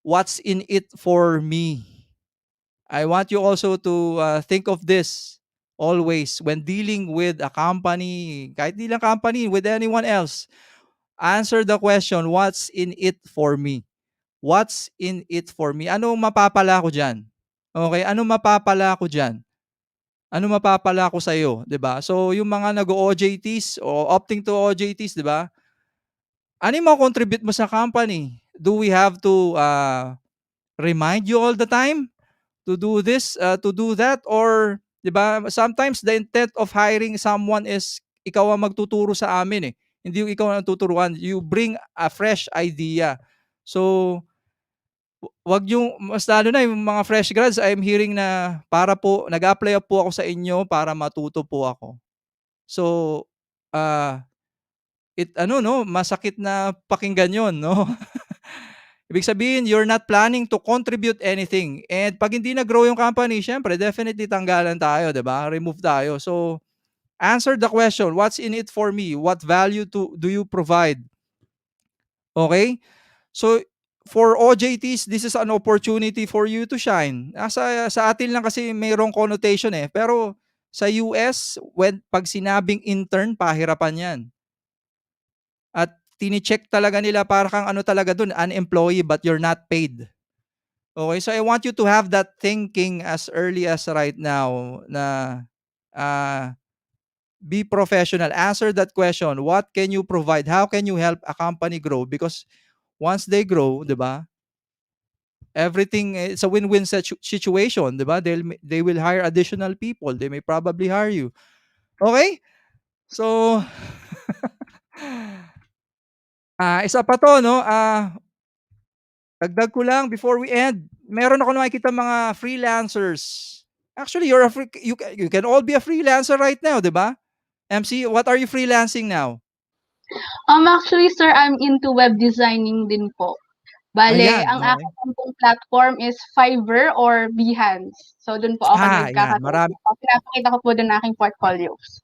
what's in it for me. I want you also to think of this always when dealing with a company, kahit di lang company, with anyone else. Answer the question, what's in it for me? What's in it for me? Ano mapapala ko dyan? Okay, ano mapapala ko dyan? Ano mapapala ko sa'yo? 'Di ba? So, yung mga nag-OJTs o opting to OJTs, 'di ba? Ano yung contribute mo sa company? Do we have to remind you all the time to do this, to do that? Or, 'di ba, sometimes the intent of hiring someone is ikaw ang magtuturo sa amin eh. Hindi yung ikaw ang tuturuan. You bring a fresh idea. So, wag yung, mas lalo na yung mga fresh grads, I'm hearing na para po, nag-apply po ako sa inyo para matuto po ako. So, masakit na pakinggan yun, no? Ibig sabihin, you're not planning to contribute anything. And pag hindi nag-grow yung company, syempre, definitely tanggalan tayo, di ba? Remove tayo. So, answer the question, what's in it for me? What value do you provide? Okay? So, for OJTs, this is an opportunity for you to shine. Sa atin lang kasi mayroong connotation eh. Pero sa US, pag sinabing intern, pahirapan yan. At tini-check talaga nila para kang talaga dun, an employee but you're not paid. Okay, so I want you to have that thinking as early as right now na be professional. Answer that question. What can you provide? How can you help a company grow? Because once they grow, 'di ba? Everything, it's a win-win situation, 'di ba? They will hire additional people. They may probably hire you. Okay? So isa pa to, no? Dagdag ko lang before we end. Meron ako nakikita mga freelancers. Actually, you can all be a freelancer right now, 'di ba? MC, what are you freelancing now? Actually, sir, I'm into web designing din po. Bale, Ayan, ang okay. aking pong platform is Fiverr or Behance. So, dun po ako Ayan, marami. pinapakita ko po dun aking portfolios.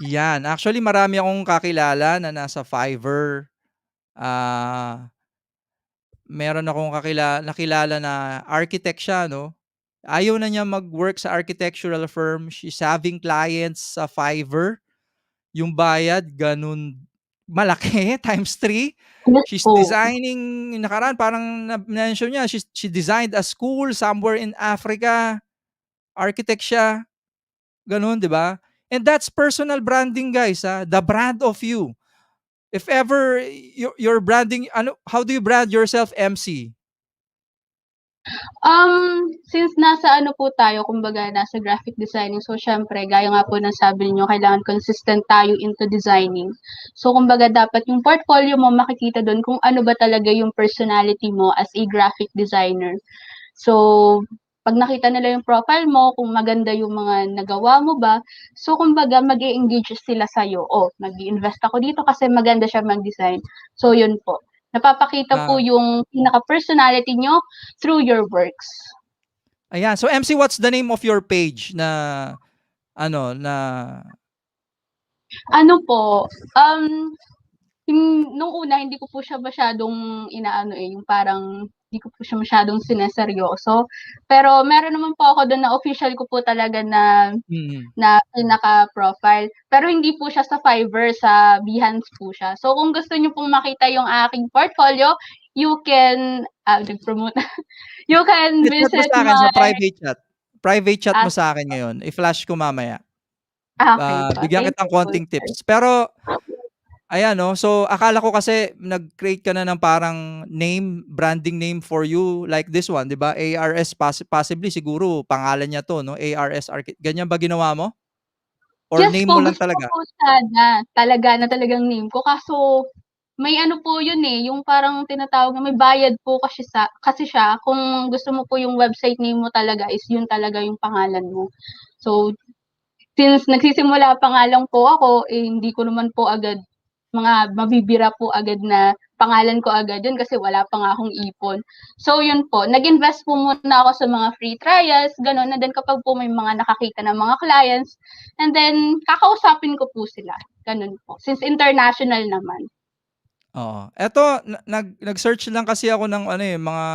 Yan, actually marami akong kakilala na nasa Fiverr. Meron akong nakilala na architect siya, no? Ayaw na niya mag-work sa architectural firm. She's having clients sa Fiverr. Yung bayad, ganun malaki, times 3. She's designing, nakaraan parang na-mention niya, she designed a school somewhere in Africa. Architect siya. Ganun, di ba? And that's personal branding, guys. The brand of you. If ever you're branding, how do you brand yourself, MC? Since nasa ano po tayo, kumbaga nasa graphic designing, so siyempre gaya nga po ng sabi niyo kailangan consistent tayo into designing. So kumbaga dapat yung portfolio mo makikita dun kung ano ba talaga yung personality mo as a graphic designer. So, 'pag nakita nila yung profile mo, kung maganda yung mga nagawa mo ba, so kumbaga mag-e-engage sila sa'yo, "Oh, mag-i-invest ako dito kasi maganda siya mag-design." So yun po, napapakita po Ah, yung pinaka-personality niyo through your works. ayan. So MC, what's the name of your page na ano na Ano po, nung una hindi ko po siya masyadong inaano, yung parang hindi ko po siya masyadong sinerseryoso. Pero meron naman po ako dun na official ko po talaga na mm. na pinaka-profile. Pero hindi po siya sa Fiverr, sa Behance po siya. So kung gusto niyo pong makita yung aking portfolio, you can, nag-promote you can I-chat mo visit sa'kin sa my private chat. Private chat mo ah, sa'kin ngayon, i-flash ko mamaya. okey po. Bigyan Thank kitang you po, konting sir. tips. Pero ayan 'no, so akala ko kasi nag-create ka na ng parang name, branding name for you like this one, 'di ba? ARS possibly siguro pangalan niya 'to 'no, ARS ganyan ba ginawa mo? Or Yes name po, mo lang gusto ko talaga? po sana talaga na talagang name ko kaso may ano po yun, yung parang tinatawag na may bayad po kasi siya kung gusto mo po yung website name mo talaga is yun talaga yung pangalan mo. So, since nagsisimula pa nga lang po ako, hindi ko naman po agad mabibira po agad na pangalan ko agad yun kasi wala pa nga akong ipon. So yun po, nag-invest po muna ako sa mga free trials, gano'n. And then kapag po may mga nakakita ng mga clients, and then kakausapin ko po sila, gano'n po. Since international naman. Oo. Eto nag-search lang kasi ako ng ano, mga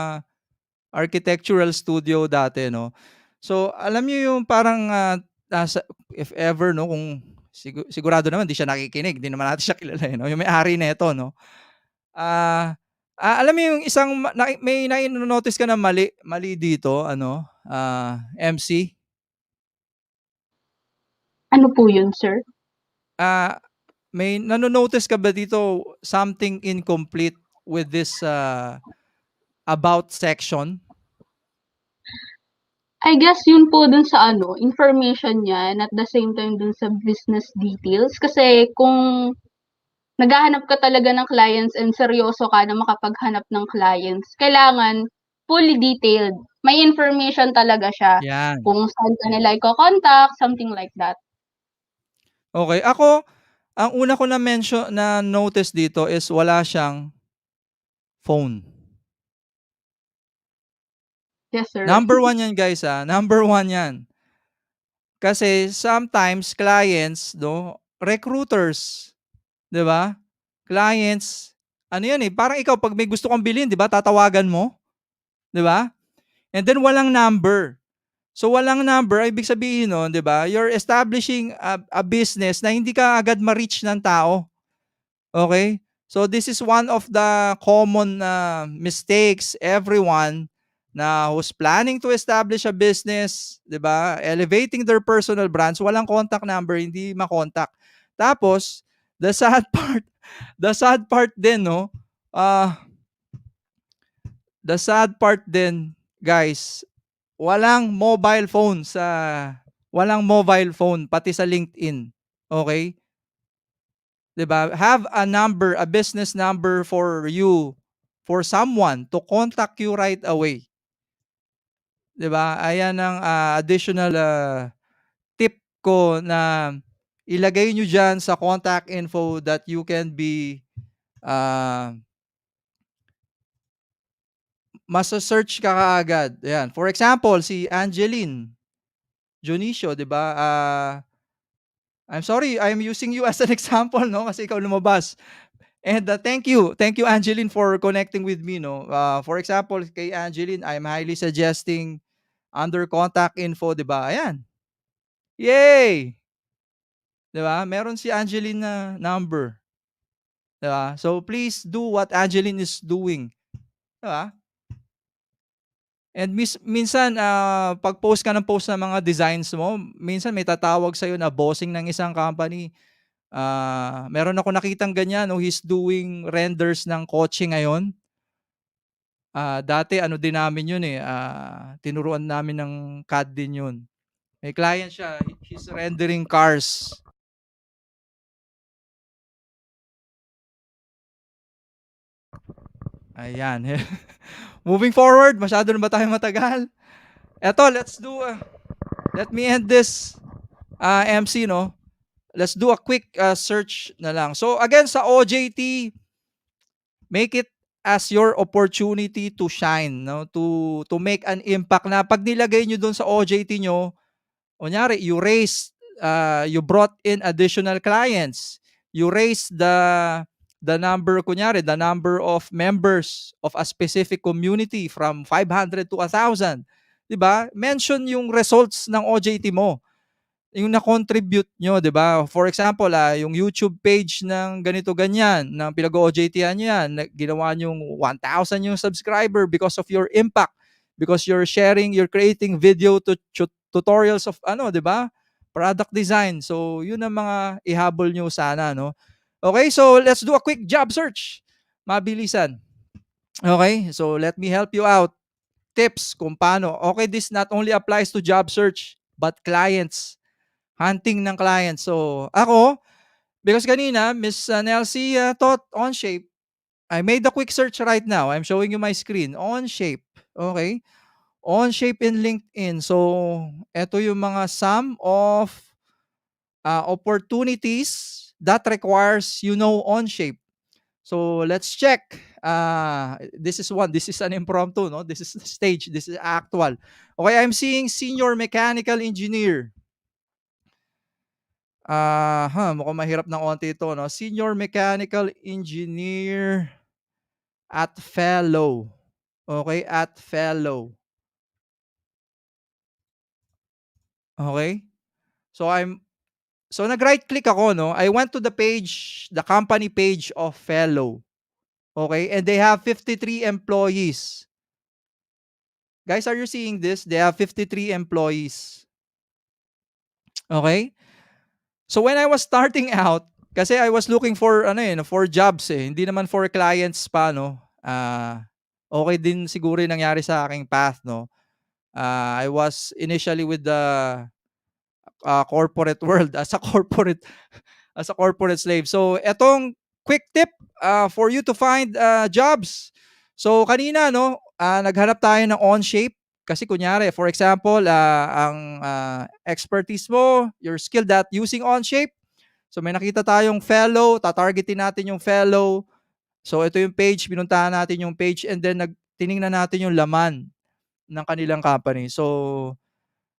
architectural studio dati 'no. So, alam niyo yung parang, nasa if ever 'no, kung sigurado naman 'di siya nakikinig, 'di naman natin siya kilala, eh, 'no, yung may-ari nito 'no. Ah, alam mo yung isang may nai-no-notice ka na mali dito ano, MC? Ano po yun, sir? Ah, may nano-notice ka ba dito something incomplete with this, about section? I guess yun po dun sa ano, information niya and at the same time dun sa business details. Kasi kung naghahanap ka talaga ng clients and seryoso ka na makapaghanap ng clients, kailangan fully detailed. May information talaga siya Yan. kung saan ka nila iko-contact, something like that. Okey. Ako, ang una ko na notice dito is wala siyang phone. Yes, sir. Number one 'yan guys, number one 'yan. Kasi sometimes clients 'no, recruiters, 'di ba? Clients, ano 'yan, parang ikaw 'pag may gusto kang bilhin 'di ba tatawagan mo, 'di ba? And then walang number. So walang number ibig sabihin nun 'di ba, you're establishing a business na hindi ka agad ma-reach ng tao. Okay? So this is one of the common mistakes everyone na who's planning to establish a business, 'di ba? Elevating their personal brands, walang contact number, hindi ma-contact. Tapos the sad part, the sad part din no, ah the sad part din guys, walang mobile phone pati sa LinkedIn. Okay? 'Di ba? Have a number, a business number for you, for someone to contact you right away, 'di ba? Ayan ang, additional, tip ko na ilagay niyo diyan sa contact info that you can be, ah, mase-search ka kaagad, ayan. For example, si Angeline Dionisio, 'di ba, I'm sorry, I'm using you as an example 'no, kasi ikaw lumabas. And, thank you Angeline for connecting with me 'no. For example, kay Angeline, I'm highly suggesting under contact info 'di ba, ayan, yay! 'Di ba, meron si Angeline na number, 'di ba? So, please do what Angeline is doing, 'di ba? And minsan, pag-post ka ng post ng mga designs mo, minsan may tatawag sa'yo na bossing ng isang company. Meron ako nakitang ganyan 'no, he's doing renders ng kotse ngayon. Dati ano din namin yun eh, tinuruan namin ng CAD din yun. May client siya, he's rendering cars. Ayan. Moving forward, masyado na ba tayo matagal? Eto, let me end this MC, no? Let's do a quick search na lang. So again, sa OJT, make it as your opportunity to shine, no? To make an impact na pag nilagay nyo dun sa OJT nyo, kunyari, you brought in additional clients. You raised the number, kunyari, the number of members of a specific community from 500 to 1,000. Diba? Mention yung results ng OJT mo. Yung na-contribute nyo, di ba? For example, yung YouTube page ng ganito ganyan, ng pinag-OJT-an nyo yan, ginawa nyo 1,000 yung subscriber because of your impact, because you're creating video tutorials of di ba? Product design. So, yun ang mga ihabol nyo sana, no? Okay, so let's do a quick job search. Mabilisan. Okay, so let me help you out. Tips kung paano. Okay, this not only applies to job search, but clients. Hunting ng clients. So, ako, because kanina, Miss Nelsie taught Onshape. I made a quick search right now. I'm showing you my screen. Onshape. Okay? Onshape in LinkedIn. So, ito yung mga sum of opportunities that requires Onshape. So, let's check. This is one. This is an impromptu, no? This is the stage. This is actual. Okay, I'm seeing senior mechanical engineer. Mukhang mahirap ng onti ito, no? Senior mechanical engineer at fellow. Okay, at fellow. Okay? So nag-right click ako, no? I went to the page, the company page of fellow. Okay? And they have 53 employees. Guys, are you seeing this? They have 53 employees. Okay? So when I was starting out, kasi I was looking for for jobs eh, hindi naman for clients pa, no. Okay din siguro 'yung nangyari sa aking path, no. I was initially with the corporate world as a corporate slave. So etong quick tip for you to find jobs. So kanina, no, naghanap tayo ng Onshape kasi kunyari, for example, ang expertise mo, you're skilled at using Onshape. So may nakita tayong fellow, tatargetin natin yung fellow. So ito yung page, pinuntahan natin yung page and then tiningnan natin yung laman ng kanilang company. So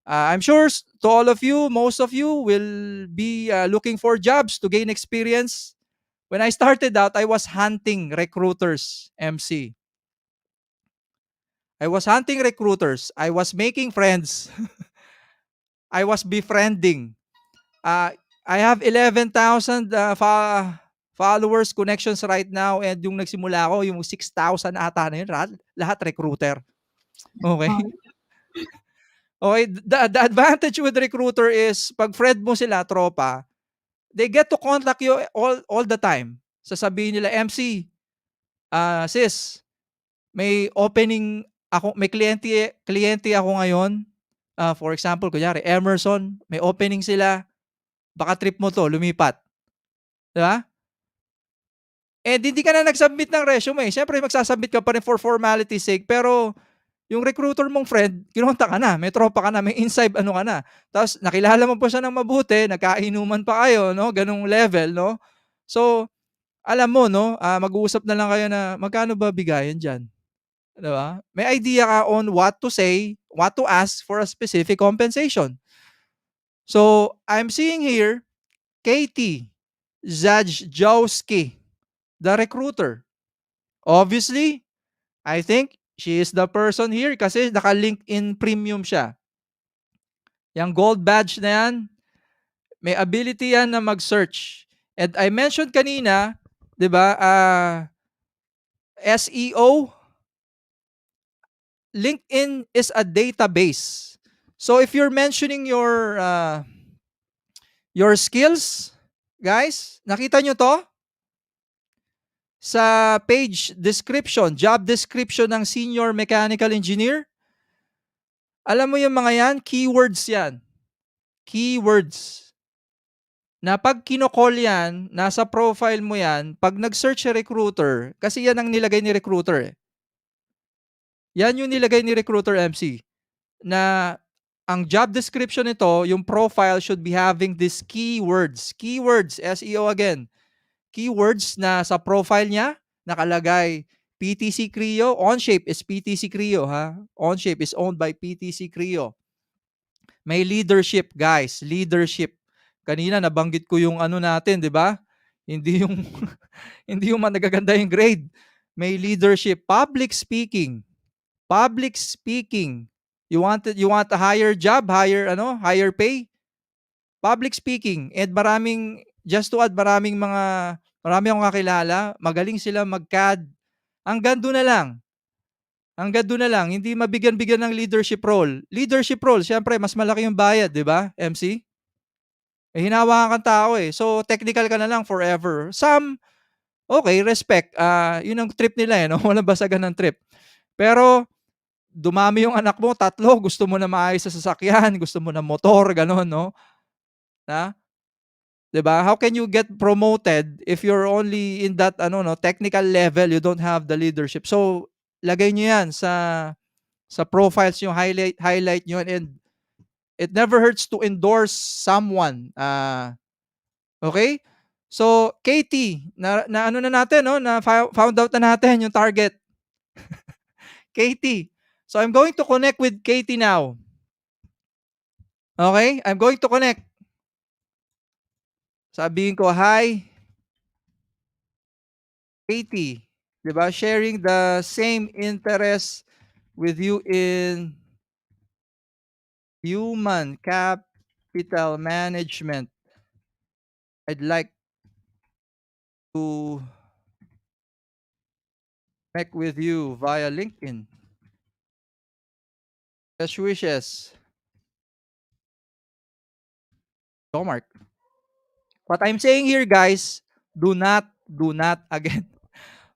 I'm sure to all of you, most of you will be looking for jobs to gain experience. When I started out, I was hunting recruiters, MC. I was hunting recruiters. I was making friends. I was befriending. I have 11,000 followers, connections right now, and yung nagsimula ako, yung 6,000 ata na yun, lahat recruiter. Okay? Okay, the advantage with recruiter is, pag friend mo sila, tropa, they get to contact you all the time. Sasabihin nila, MC, sis, may opening ako, may kliyente ako ngayon. For example, kunyari, Emerson, may opening sila. Baka trip mo to, lumipat. Diba? And hindi ka na nag-submit ng resume. Siyempre, magsasubmit ka pa rin for formality's sake. Pero, yung recruiter mong friend, kinonta ka na, may tropa ka na, may inside ano ka na. Tapos, nakilala mo pa siya ng mabuti, nagkainuman pa kayo, no? Ganong level, no? So, alam mo, no? Mag-uusap na lang kayo na, magkano ba bigayan dyan? Diba? May idea ka on what to say, what to ask for a specific compensation. So, I'm seeing here, Katie Zajjowski, the recruiter. Obviously, I think she is the person here kasi naka-LinkedIn premium siya. Yung gold badge na yan, may ability yan na mag-search. And I mentioned kanina, di ba, SEO, LinkedIn is a database. So if you're mentioning your skills, guys, nakita nyo to? sa page description, job description ng senior mechanical engineer? Alam mo yung mga yan, keywords yan. Keywords. Na pag kinocall yan, nasa profile mo yan, pag nag-search si recruiter, kasi yan ang nilagay ni recruiter eh. Yan yung nilagay ni recruiter MC. Na ang job description nito, yung profile should be having these keywords. Keywords, SEO again. Keywords na sa profile niya, nakalagay PTC Creo. Onshape is PTC Creo, ha? Onshape is owned by PTC Creo. May leadership, guys. Leadership. Kanina nabanggit ko yung ano natin, 'di ba? Hindi yung hindi yung nagaganda yung grade. May leadership, public speaking. Public speaking. You want a higher job, higher pay? Public speaking. And just to add, marami akong kakilala, magaling sila mag-CAD. Hanggang doon na lang. Hanggang doon na lang, hindi mabigyan-bigyan ng leadership role. Leadership role, syempre, mas malaki yung bayad, di ba, MC? Eh, hinawakan kang tao eh. So, technical ka na lang forever. Some, okay, respect. Yun ang trip nila eh, no? Walang basagan ng trip. Pero, dumami yung anak mo, 3, gusto mo na maayos sa sasakyan, gusto mo na motor, gano'n, no? Na? Diba? How can you get promoted if you're only in that technical level, you don't have the leadership? So, lagay niyo yan sa profiles niyo, highlight niyo, and it never hurts to endorse someone. Okay? So, Katie, na natin, no? Na found out na natin yung target. Katie. So, I'm going to connect with Katie now. Okay? I'm going to connect. Sabihin ko, hi, Katie. Diba? Sharing the same interest with you in human capital management. I'd like to connect with you via LinkedIn. Best wishes. Mark. What I'm saying here, guys, do not, again,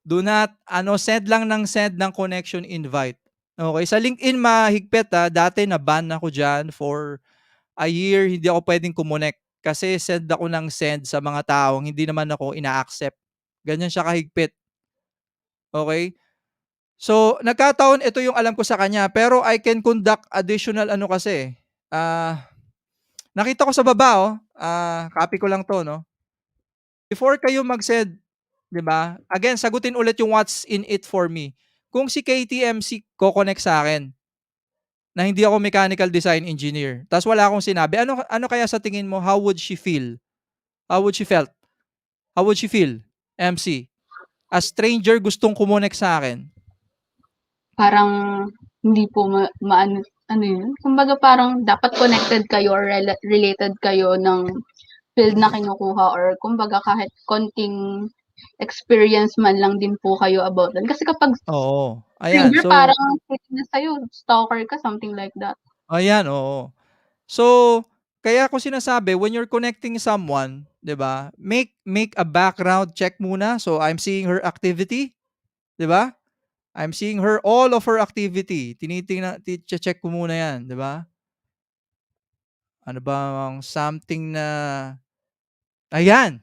do not, send ng connection invite. Okay, sa LinkedIn mahigpit dati na-ban ako dyan for a year, hindi ako pwedeng kumonect kasi send ako ng send sa mga taong hindi naman ako ina-accept. Ganyan siya kahigpit. Okay? So, nagkataon, ito yung alam ko sa kanya, pero I can conduct additional kasi. Nakita ko sa baba, copy ko lang to, no? Before kayo mag-send, di ba? Again, sagutin ulit yung what's in it for me. Kung si KTMC ko-connect sa akin, na hindi ako mechanical design engineer, tapos wala akong sinabi, ano kaya sa tingin mo, how would she feel? How would she felt? How would she feel, MC? A stranger gustong kumonek sa akin. Parang hindi po ano yun? Kumbaga parang dapat connected kayo or related kayo ng field na kinukuha or kumbaga kahit konting experience man lang din po kayo about that. Kasi kapag Oo. Ayan. stranger, So, parang na sa'yo, stalker ka, something like that. ayan, oo. So, kaya ko sinasabi, when you're connecting someone, 'di ba? Make a background check muna. So, I'm seeing her activity, 'di ba? I'm seeing all of her activity. Tinitingnan, check ko muna 'yan, 'di ba? Ano bang something na ayan.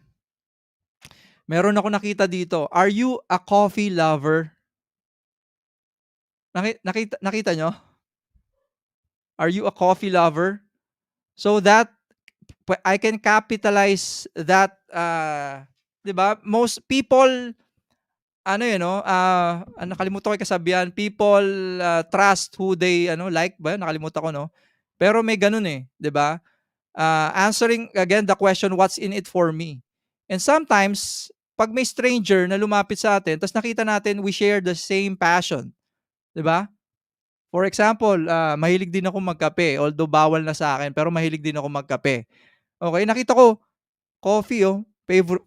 Meron ako nakita dito. Are you a coffee lover? Nakita nyo? Are you a coffee lover? So that I can capitalize that, 'di ba? Most people nakalimutan ko yung kasabihan, people trust who they like ba? Nakalimutan ko, no? Pero may ganun 'di ba? Answering again the question, what's in it for me? And sometimes pag may stranger na lumapit sa atin, tapos nakita natin we share the same passion, 'di ba? For example, mahilig din ako magkape, although bawal na sa akin, pero mahilig din ako magkape. Okay, nakita ko coffee,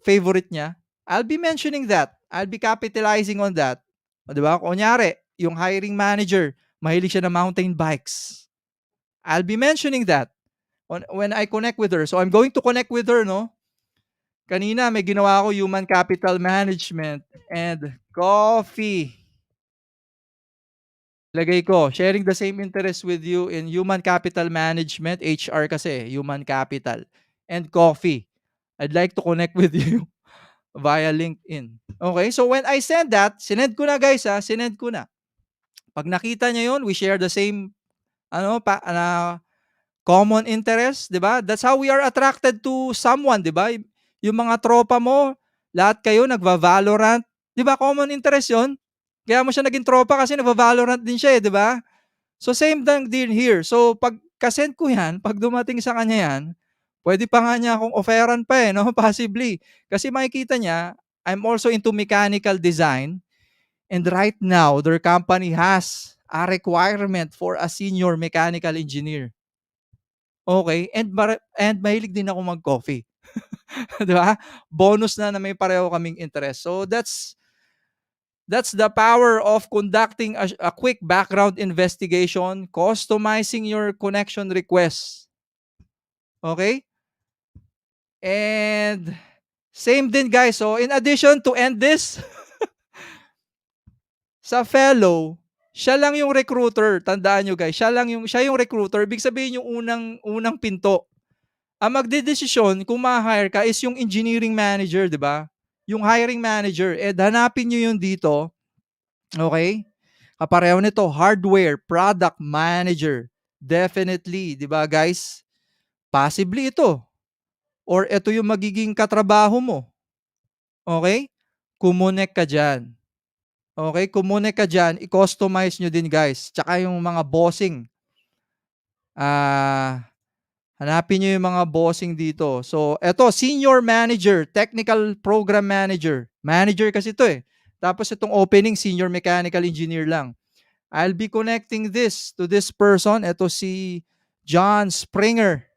favorite niya. I'll be mentioning that. I'll be capitalizing on that. O, 'di ba? Kunyari, yung hiring manager, mahilig siya ng mountain bikes. I'll be mentioning that when I connect with her. So I'm going to connect with her, no? Kanina may ginawa ako human capital management and coffee. Lagay ko, sharing the same interest with you in human capital management, HR kasi, human capital, and coffee. I'd like to connect with you via LinkedIn. Okay, so when I send that, sinend ko na guys sinend ko na. Pag nakita niya yon, we share the same common interest, 'di ba? That's how we are attracted to someone, 'di ba? Yung mga tropa mo, lahat kayo nagva-Valorant, 'di ba? Common interest 'yon. Kaya mo siya naging tropa kasi nagva-Valorant din siya, 'di ba? So same lang din here. So pag kasend ko 'yan, pag dumating sa kanya 'yan, pwede pa nga niya akong offeran pa no, possibly. Kasi makikita niya, I'm also into mechanical design, and right now their company has a requirement for a senior mechanical engineer. Okay, and mahilig din ako mag-coffee. 'Di ba? Bonus na may pareho kaming interest. So that's the power of conducting a quick background investigation, customizing your connection requests. Okay? And same din guys. So in addition to end this, sa fellow, siya lang yung recruiter. Tandaan nyo guys, siya yung recruiter. Ibig sabihin yung unang pinto. Ang magdedesisyon kung ma-hire ka is yung engineering manager, di ba? Yung hiring manager. Hanapin nyo yun dito. Okay? Kapareho nito, hardware, product manager. Definitely, di ba guys? Possibly ito. Or ito yung magiging katrabaho mo. Okay? Kumunek ka dyan. Okay? Kumunek ka dyan. I-customize nyo din guys. Tsaka yung mga bossing. Hanapin nyo yung mga bossing dito. So, eto, senior manager, technical program manager. Manager kasi ito eh. Tapos itong opening, senior mechanical engineer lang. I'll be connecting this to this person. Ito si John Springer.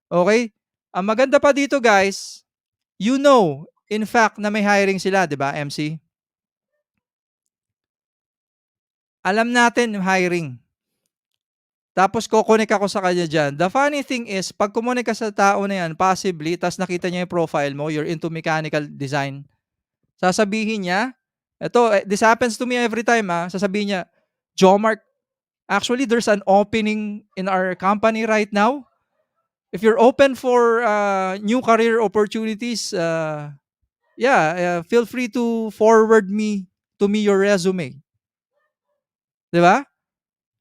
Okay? Ang maganda pa dito guys, you know, in fact, na may hiring sila, di ba, MC? Alam natin yung hiring. Tapos kukonek ako sa kanya dyan. The funny thing is, pag kumunik ka sa tao na yan, possibly, tapos nakita niya yung profile mo, you're into mechanical design, sasabihin niya, this happens to me every time, sasabihin niya, Jomark, actually, there's an opening in our company right now. If you're open for new career opportunities, feel free to forward to me your resume. Di ba?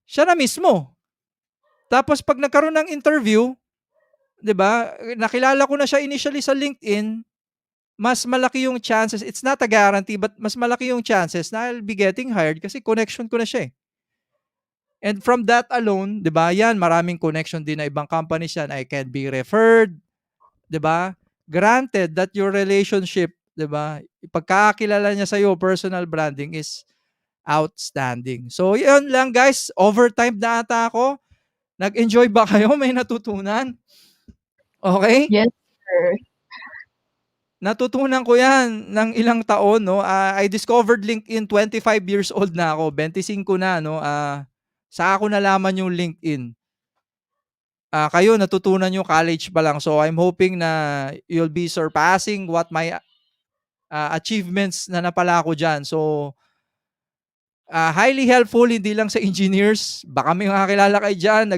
Siya na mismo. Tapos pag nagkaroon ng interview, 'di ba? Nakilala ko na siya initially sa LinkedIn, mas malaki yung chances. It's not a guarantee, but mas malaki yung chances na I'll be getting hired kasi connection ko na siya eh. And from that alone, 'di ba? Yan, maraming connection din na ibang companies yan. I can be referred, 'di ba? Granted that your relationship, 'di ba? Pagkakilala niya sa iyo, personal branding is outstanding. So, yun lang guys. Overtime na ata ako. Nag-enjoy ba kayo? May natutunan? Okay? Yes, sir. Natutunan ko yan ng ilang taon. No? I discovered LinkedIn 25 years old na ako. 25 na. No? Saka ako nalaman yung LinkedIn. Kayo, natutunan nyo college pa lang. So I'm hoping na you'll be surpassing what my achievements na napala ko dyan. So, highly helpful, hindi lang sa engineers. Baka may makakilala kayo dyan,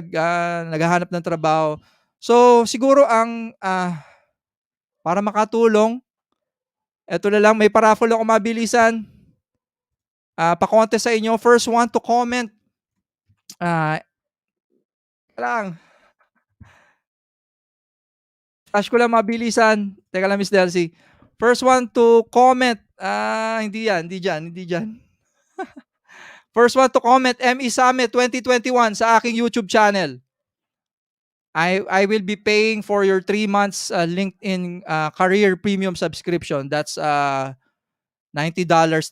naghahanap ng trabaho. So, siguro para makatulong, eto na lang, may paraffle ako mabilisan. Pa-contest sa inyo. First one to comment. Flash ko lang mabilisan. Teka lang, Miss Delcy. First one to comment. Hindi dyan. First one to comment, ME Summit 2021 sa aking YouTube channel. I will be paying for your 3 months LinkedIn career premium subscription. That's $90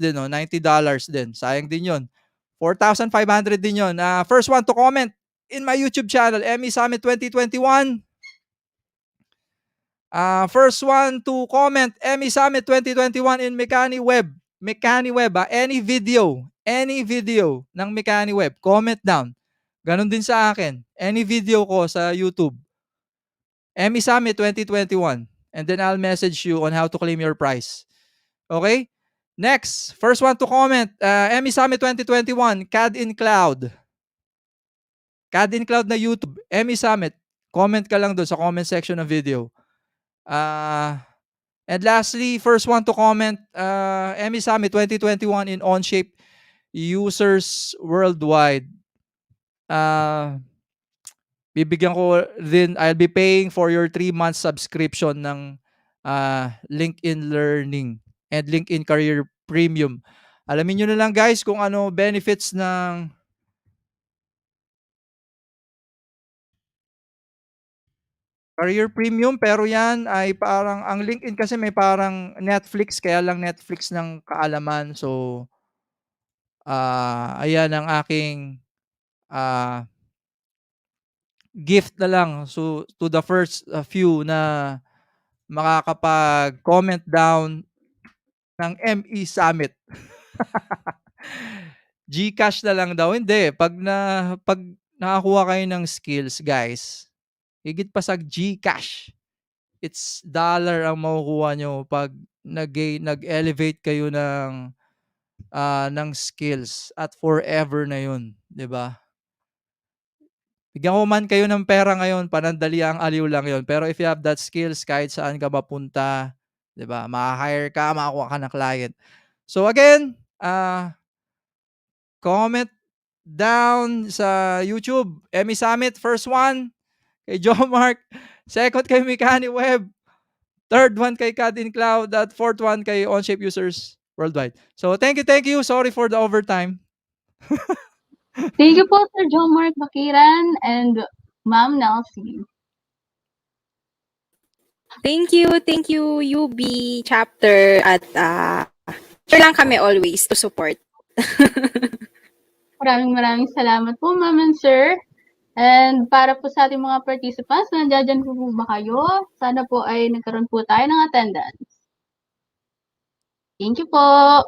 din, no? $90 din. Sayang din yun. 4,500 din yun. First one to comment in my YouTube channel, ME Summit 2021. First one to comment, ME Summit 2021 in MechaniWeb. MechaniWeb, any video ng MechaniWeb, comment down. Ganon din sa akin. Any video ko sa YouTube. ME Summit 2021. and then I'll message you on how to claim your prize. Okay? Next, first one to comment, Emmy Summit 2021, CAD in Cloud. CAD in Cloud na YouTube, Emmy Summit. Comment ka lang doon sa comment section ng video. And lastly, first one to comment, Emmy Summit 2021 in Onshape users worldwide. Bibigyan ko din, I'll be paying for your 3-month subscription ng LinkedIn Learning and LinkedIn Career Premium. Alamin nyo na lang guys kung ano benefits ng Career Premium, pero yan ay parang, ang LinkedIn kasi may parang Netflix, kaya lang Netflix ng kaalaman. So, ayan ang aking gift na lang so to the first few na makakapag-comment down ng ME Summit. GCash na lang daw. Hindi. Pag nakakuha kayo ng skills, guys, higit pa sa GCash, it's dollar ang makukuha nyo pag nag-elevate kayo ng skills at forever na yun. 'Di ba? Bigyan ko man kayo ng pera ngayon, panandali ang aliw lang yun. Pero if you have that skills, kahit saan ka mapunta, 'di ba? Ma-hire ka, makakuha ka ng client. So again, comment down sa YouTube, Emmy Summit, first one kay Joe Mark, second kay Mechani Web, third one kay CAD in Cloud, at fourth one kay Onshape users worldwide. So thank you. Sorry for the overtime. Thank you po, Sir John Mark Bakiran and Ma'am Nelsie. Thank you UB chapter at here lang kami always to support. Maraming salamat po, Ma'am and Sir. And para po sa ating mga participants, nandiyan po ba kayo? Sana po ay nagkaroon po tayo ng attendance. Thank you po.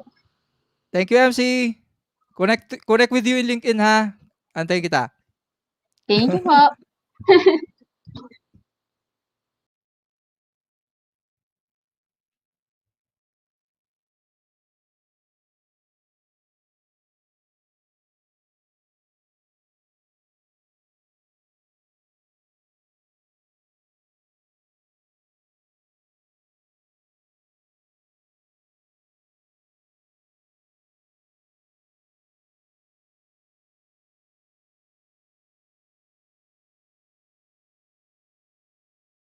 Thank you, MC. Connect with you in LinkedIn, ha? Antay kita. Thank you po.